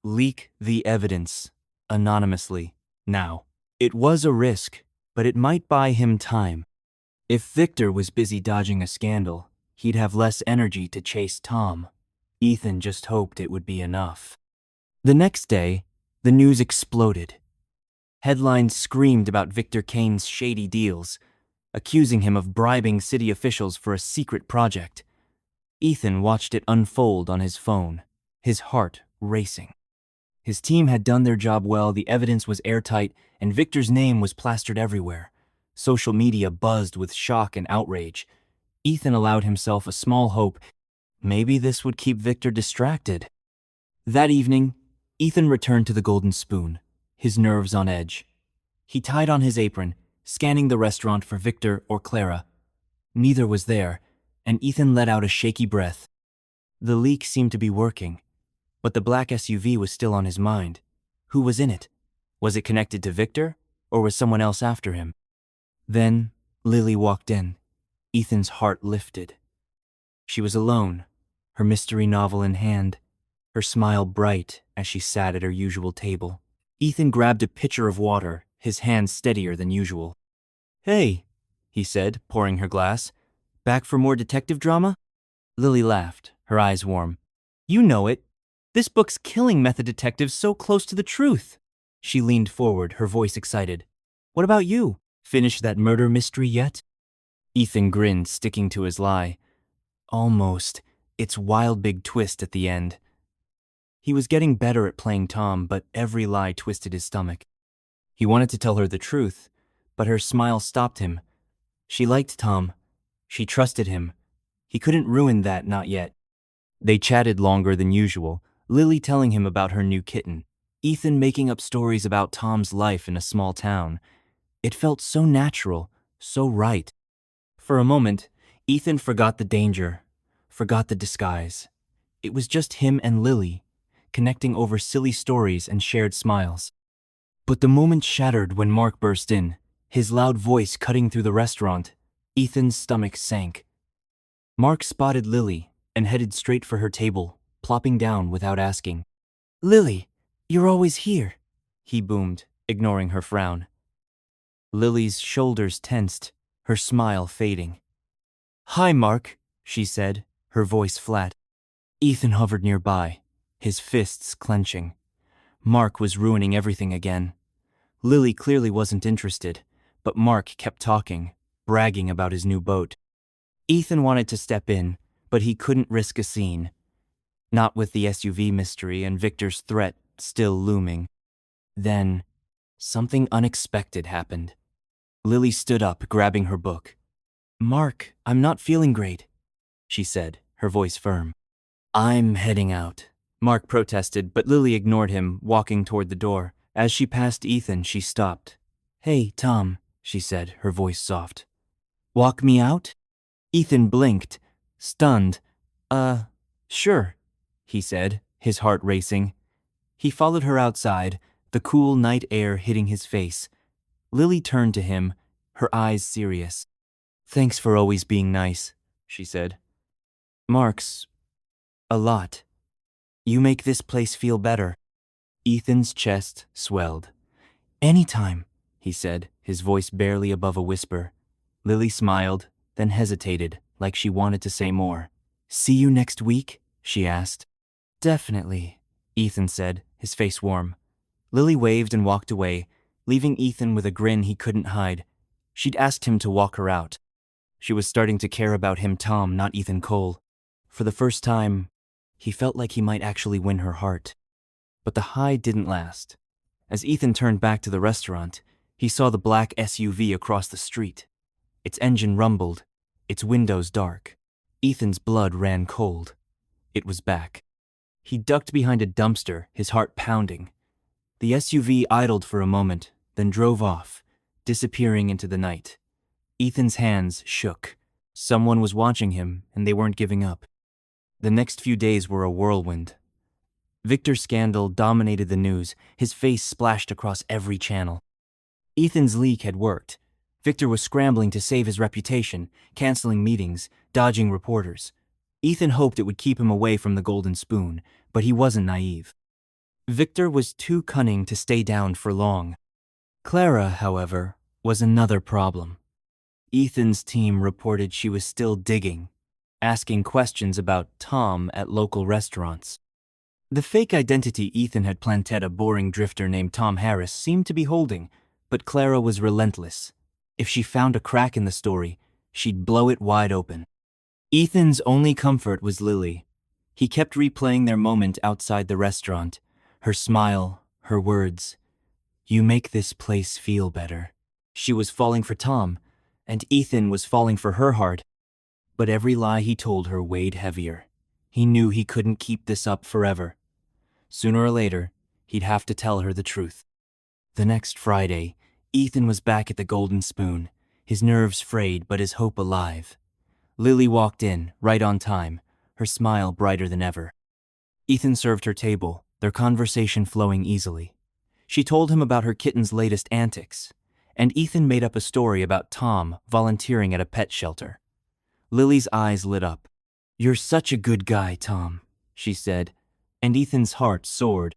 leak the evidence, anonymously, now. It was a risk, but it might buy him time. If Victor was busy dodging a scandal, he'd have less energy to chase Tom. Ethan just hoped it would be enough. The next day, the news exploded. Headlines screamed about Victor Kane's shady deals, accusing him of bribing city officials for a secret project. Ethan watched it unfold on his phone, his heart racing. His team had done their job well, the evidence was airtight, and Victor's name was plastered everywhere. Social media buzzed with shock and outrage. Ethan allowed himself a small hope. Maybe this would keep Victor distracted. That evening, Ethan returned to the Golden Spoon, his nerves on edge. He tied on his apron, scanning the restaurant for Victor or Clara. Neither was there, and Ethan let out a shaky breath. The leak seemed to be working, but the black SUV was still on his mind. Who was in it? Was it connected to Victor, or was someone else after him? Then Lily walked in. Ethan's heart lifted. She was alone, her mystery novel in hand, her smile bright as she sat at her usual table. Ethan grabbed a pitcher of water, his hand steadier than usual. Hey, he said, pouring her glass. Back for more detective drama? Lily laughed, her eyes warm. You know it. This book's killing method detectives so close to the truth. She leaned forward, her voice excited. What about you? Finished that murder mystery yet? Ethan grinned, sticking to his lie. Almost. It's wild big twist at the end. He was getting better at playing Tom, but every lie twisted his stomach. He wanted to tell her the truth, but her smile stopped him. She liked Tom. She trusted him. He couldn't ruin that, not yet. They chatted longer than usual, Lily telling him about her new kitten, Ethan making up stories about Tom's life in a small town. It felt so natural, so right. For a moment, Ethan forgot the danger, forgot the disguise. It was just him and Lily, connecting over silly stories and shared smiles. But the moment shattered when Mark burst in, his loud voice cutting through the restaurant. Ethan's stomach sank. Mark spotted Lily and headed straight for her table, plopping down without asking. Lily, you're always here, he boomed, ignoring her frown. Lily's shoulders tensed, her smile fading. Hi, Mark, she said, her voice flat. Ethan hovered nearby, his fists clenching. Mark was ruining everything again. Lily clearly wasn't interested, but Mark kept talking, bragging about his new boat. Ethan wanted to step in, but he couldn't risk a scene. Not with the SUV mystery and Victor's threat still looming. Then, something unexpected happened. Lily stood up, grabbing her book. Mark, I'm not feeling great, she said, her voice firm. I'm heading out, Mark protested, but Lily ignored him, walking toward the door. As she passed Ethan, she stopped. Hey, Tom, she said, her voice soft. Walk me out? Ethan blinked, stunned. Sure, he said, his heart racing. He followed her outside, the cool night air hitting his face. Lily turned to him, her eyes serious. Thanks for always being nice, she said. Mark's a lot. You make this place feel better. Ethan's chest swelled. Anytime, he said, his voice barely above a whisper. Lily smiled, then hesitated, like she wanted to say more. See you next week? She asked. Definitely, Ethan said, his face warm. Lily waved and walked away, leaving Ethan with a grin he couldn't hide. She'd asked him to walk her out. She was starting to care about him, Tom, not Ethan Cole. For the first time, he felt like he might actually win her heart. But the high didn't last. As Ethan turned back to the restaurant, he saw the black SUV across the street. Its engine rumbled, its windows dark. Ethan's blood ran cold. It was back. He ducked behind a dumpster, his heart pounding. The SUV idled for a moment, then drove off, disappearing into the night. Ethan's hands shook. Someone was watching him, and they weren't giving up. The next few days were a whirlwind. Victor's scandal dominated the news, his face splashed across every channel. Ethan's leak had worked. Victor was scrambling to save his reputation, canceling meetings, dodging reporters. Ethan hoped it would keep him away from the golden spoon, but he wasn't naive. Victor was too cunning to stay down for long. Clara, however, was another problem. Ethan's team reported she was still digging, asking questions about Tom at local restaurants. The fake identity Ethan had planted a boring drifter named Tom Harris seemed to be holding, but Clara was relentless. If she found a crack in the story, she'd blow it wide open. Ethan's only comfort was Lily. He kept replaying their moment outside the restaurant, her smile, her words. "You make this place feel better." She was falling for Tom, and Ethan was falling for her heart. But every lie he told her weighed heavier. He knew he couldn't keep this up forever. Sooner or later, he'd have to tell her the truth. The next Friday, Ethan was back at the Golden Spoon, his nerves frayed but his hope alive. Lily walked in, right on time, her smile brighter than ever. Ethan served her table, their conversation flowing easily. She told him about her kitten's latest antics, and Ethan made up a story about Tom volunteering at a pet shelter. Lily's eyes lit up. "You're such a good guy, Tom," she said, and Ethan's heart soared.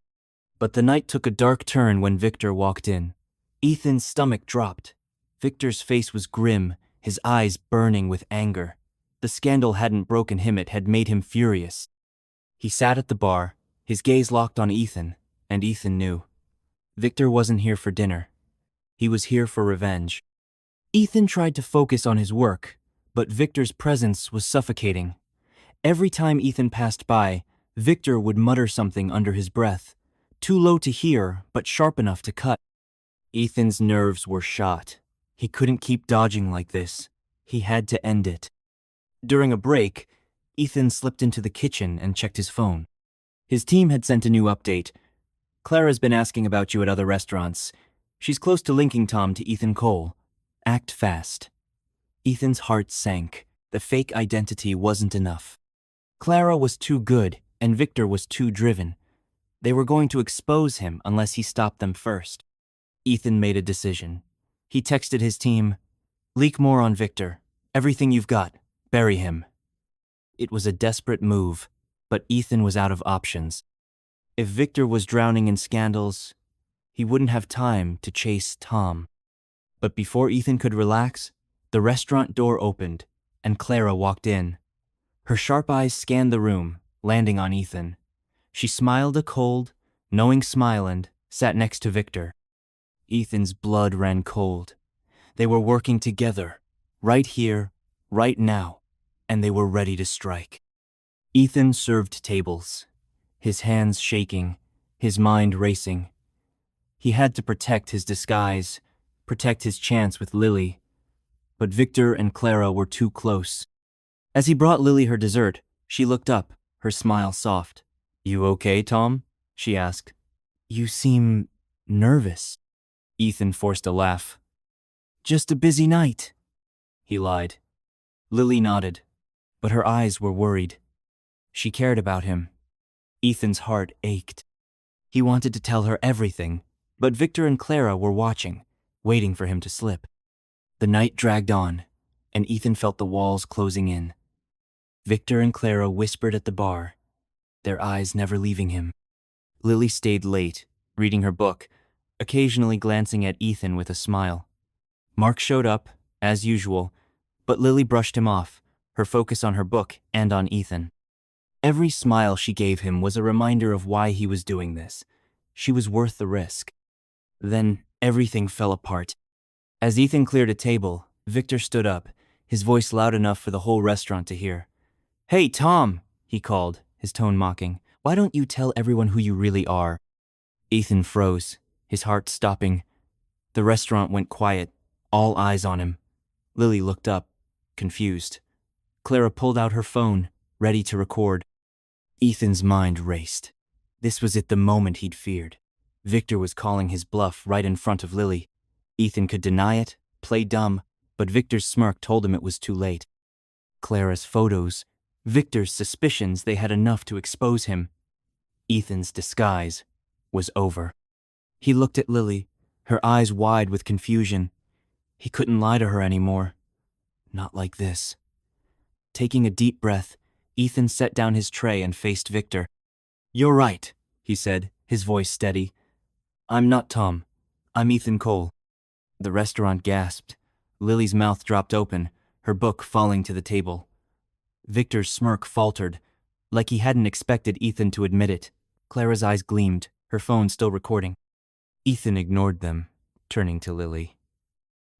But the night took a dark turn when Victor walked in. Ethan's stomach dropped. Victor's face was grim, his eyes burning with anger. The scandal hadn't broken him, it had made him furious. He sat at the bar, his gaze locked on Ethan, and Ethan knew. Victor wasn't here for dinner. He was here for revenge. Ethan tried to focus on his work, but Victor's presence was suffocating. Every time Ethan passed by, Victor would mutter something under his breath, too low to hear, but sharp enough to cut. Ethan's nerves were shot. He couldn't keep dodging like this. He had to end it. During a break, Ethan slipped into the kitchen and checked his phone. His team had sent a new update. "Clara's been asking about you at other restaurants. She's close to linking Tom to Ethan Cole. Act fast." Ethan's heart sank. The fake identity wasn't enough. Clara was too good, and Victor was too driven. They were going to expose him unless he stopped them first. Ethan made a decision. He texted his team, "Leak more on Victor. Everything you've got. Bury him." It was a desperate move, but Ethan was out of options. If Victor was drowning in scandals, he wouldn't have time to chase Tom. But before Ethan could relax, the restaurant door opened, and Clara walked in. Her sharp eyes scanned the room, landing on Ethan. She smiled a cold, knowing smile and sat next to Victor. Ethan's blood ran cold. They were working together, right here, right now, and they were ready to strike. Ethan served tables, his hands shaking, his mind racing. He had to protect his disguise, protect his chance with Lily. But Victor and Clara were too close. As he brought Lily her dessert, she looked up, her smile soft. "You okay, Tom?" she asked. "You seem nervous." Ethan forced a laugh. "Just a busy night," he lied. Lily nodded, but her eyes were worried. She cared about him. Ethan's heart ached. He wanted to tell her everything, but Victor and Clara were watching, waiting for him to slip. The night dragged on, and Ethan felt the walls closing in. Victor and Clara whispered at the bar, their eyes never leaving him. Lily stayed late, reading her book, occasionally glancing at Ethan with a smile. Mark showed up, as usual, but Lily brushed him off, her focus on her book and on Ethan. Every smile she gave him was a reminder of why he was doing this. She was worth the risk. Then everything fell apart. As Ethan cleared a table, Victor stood up, his voice loud enough for the whole restaurant to hear. "Hey, Tom," he called, his tone mocking. "Why don't you tell everyone who you really are?" Ethan froze, his heart stopping. The restaurant went quiet, all eyes on him. Lily looked up, confused. Clara pulled out her phone, ready to record. Ethan's mind raced. This was it, the moment he'd feared. Victor was calling his bluff right in front of Lily. Ethan could deny it, play dumb, but Victor's smirk told him it was too late. Clara's photos, Victor's suspicions, they had enough to expose him. Ethan's disguise was over. He looked at Lily, her eyes wide with confusion. He couldn't lie to her anymore. Not like this. Taking a deep breath, Ethan set down his tray and faced Victor. "You're right," he said, his voice steady. "I'm not Tom. I'm Ethan Cole." The restaurant gasped. Lily's mouth dropped open, her book falling to the table. Victor's smirk faltered, like he hadn't expected Ethan to admit it. Clara's eyes gleamed, her phone still recording. Ethan ignored them, turning to Lily.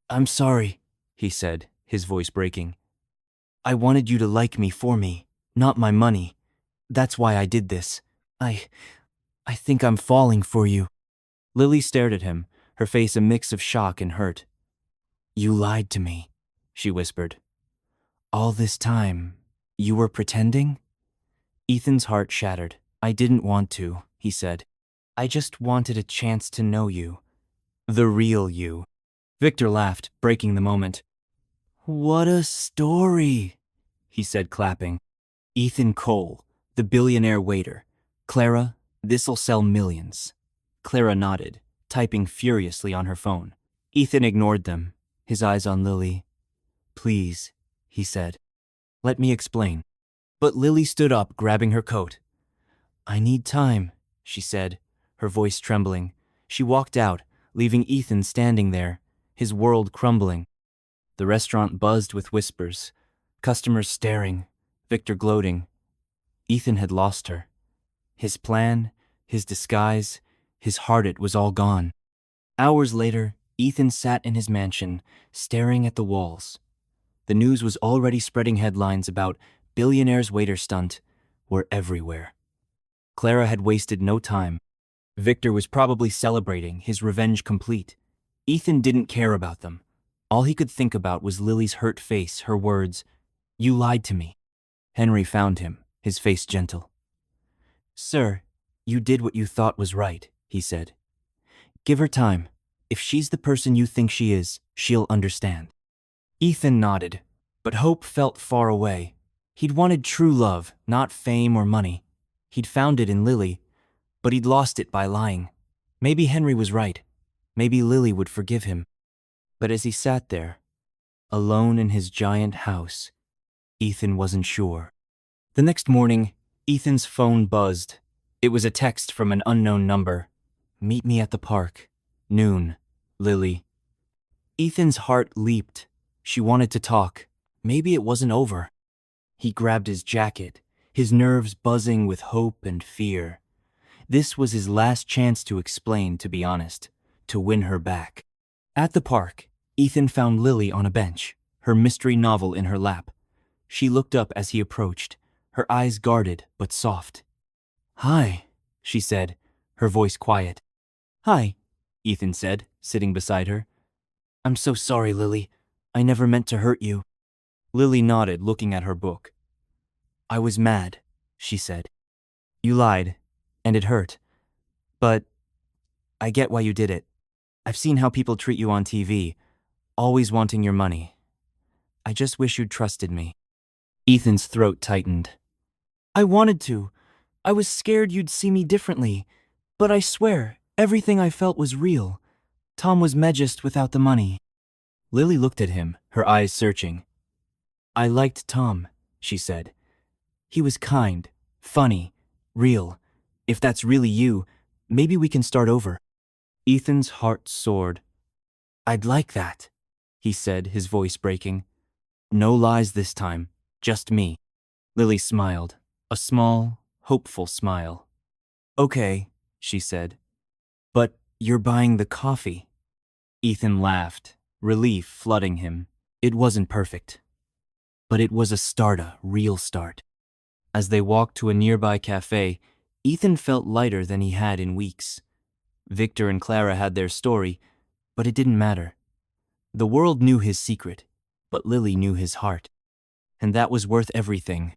"I'm sorry," he said, his voice breaking. "I wanted you to like me for me, not my money. That's why I did this. I think I'm falling for you." Lily stared at him, her face a mix of shock and hurt. "You lied to me," she whispered. "All this time, you were pretending?" Ethan's heart shattered. "I didn't want to," he said. "I just wanted a chance to know you. The real you." Victor laughed, breaking the moment. "What a story," he said, clapping. "Ethan Cole, the billionaire waiter. Clara, this'll sell millions." Clara nodded, typing furiously on her phone. Ethan ignored them, his eyes on Lily. "Please," he said. "Let me explain." But Lily stood up, grabbing her coat. "I need time," she said, her voice trembling. She walked out, leaving Ethan standing there, his world crumbling. The restaurant buzzed with whispers, customers staring, Victor gloating. Ethan had lost her. His plan, his disguise, his heart, it was all gone. Hours later, Ethan sat in his mansion, staring at the walls. The news was already spreading headlines about Billionaire's waiter stunt were everywhere. Clara had wasted no time. Victor was probably celebrating, his revenge complete. Ethan didn't care about them. All he could think about was Lily's hurt face, her words, "You lied to me." Henry found him, his face gentle. "Sir, you did what you thought was right," he said. "Give her time. If she's the person you think she is, she'll understand." Ethan nodded, but hope felt far away. He'd wanted true love, not fame or money. He'd found it in Lily, but he'd lost it by lying. Maybe Henry was right. Maybe Lily would forgive him. But as he sat there, alone in his giant house, Ethan wasn't sure. The next morning, Ethan's phone buzzed. It was a text from an unknown number. "Meet me at the park. Noon. Lily." Ethan's heart leaped. She wanted to talk. Maybe it wasn't over. He grabbed his jacket, his nerves buzzing with hope and fear. This was his last chance to explain, to be honest, to win her back. At the park, Ethan found Lily on a bench, her mystery novel in her lap. She looked up as he approached, her eyes guarded but soft. "Hi," she said, her voice quiet. "Hi," Ethan said, sitting beside her. "I'm so sorry, Lily. I never meant to hurt you." Lily nodded, looking at her book. "I was mad," she said. "You lied, and it hurt. But I get why you did it. I've seen how people treat you on TV, always wanting your money. I just wish you'd trusted me." Ethan's throat tightened. "I wanted to. I was scared you'd see me differently. But I swear, everything I felt was real. Tom was just without the money." Lily looked at him, her eyes searching. "I liked Tom," she said. "He was kind, funny, real. If that's really you, maybe we can start over." Ethan's heart soared. "I'd like that," he said, his voice breaking. "No lies this time, just me." Lily smiled, a small, hopeful smile. "Okay," she said. "But you're buying the coffee." Ethan laughed, relief flooding him. It wasn't perfect, but it was a start, a real start. As they walked to a nearby cafe, Ethan felt lighter than he had in weeks. Victor and Clara had their story, but it didn't matter. The world knew his secret, but Lily knew his heart. and that was worth everything.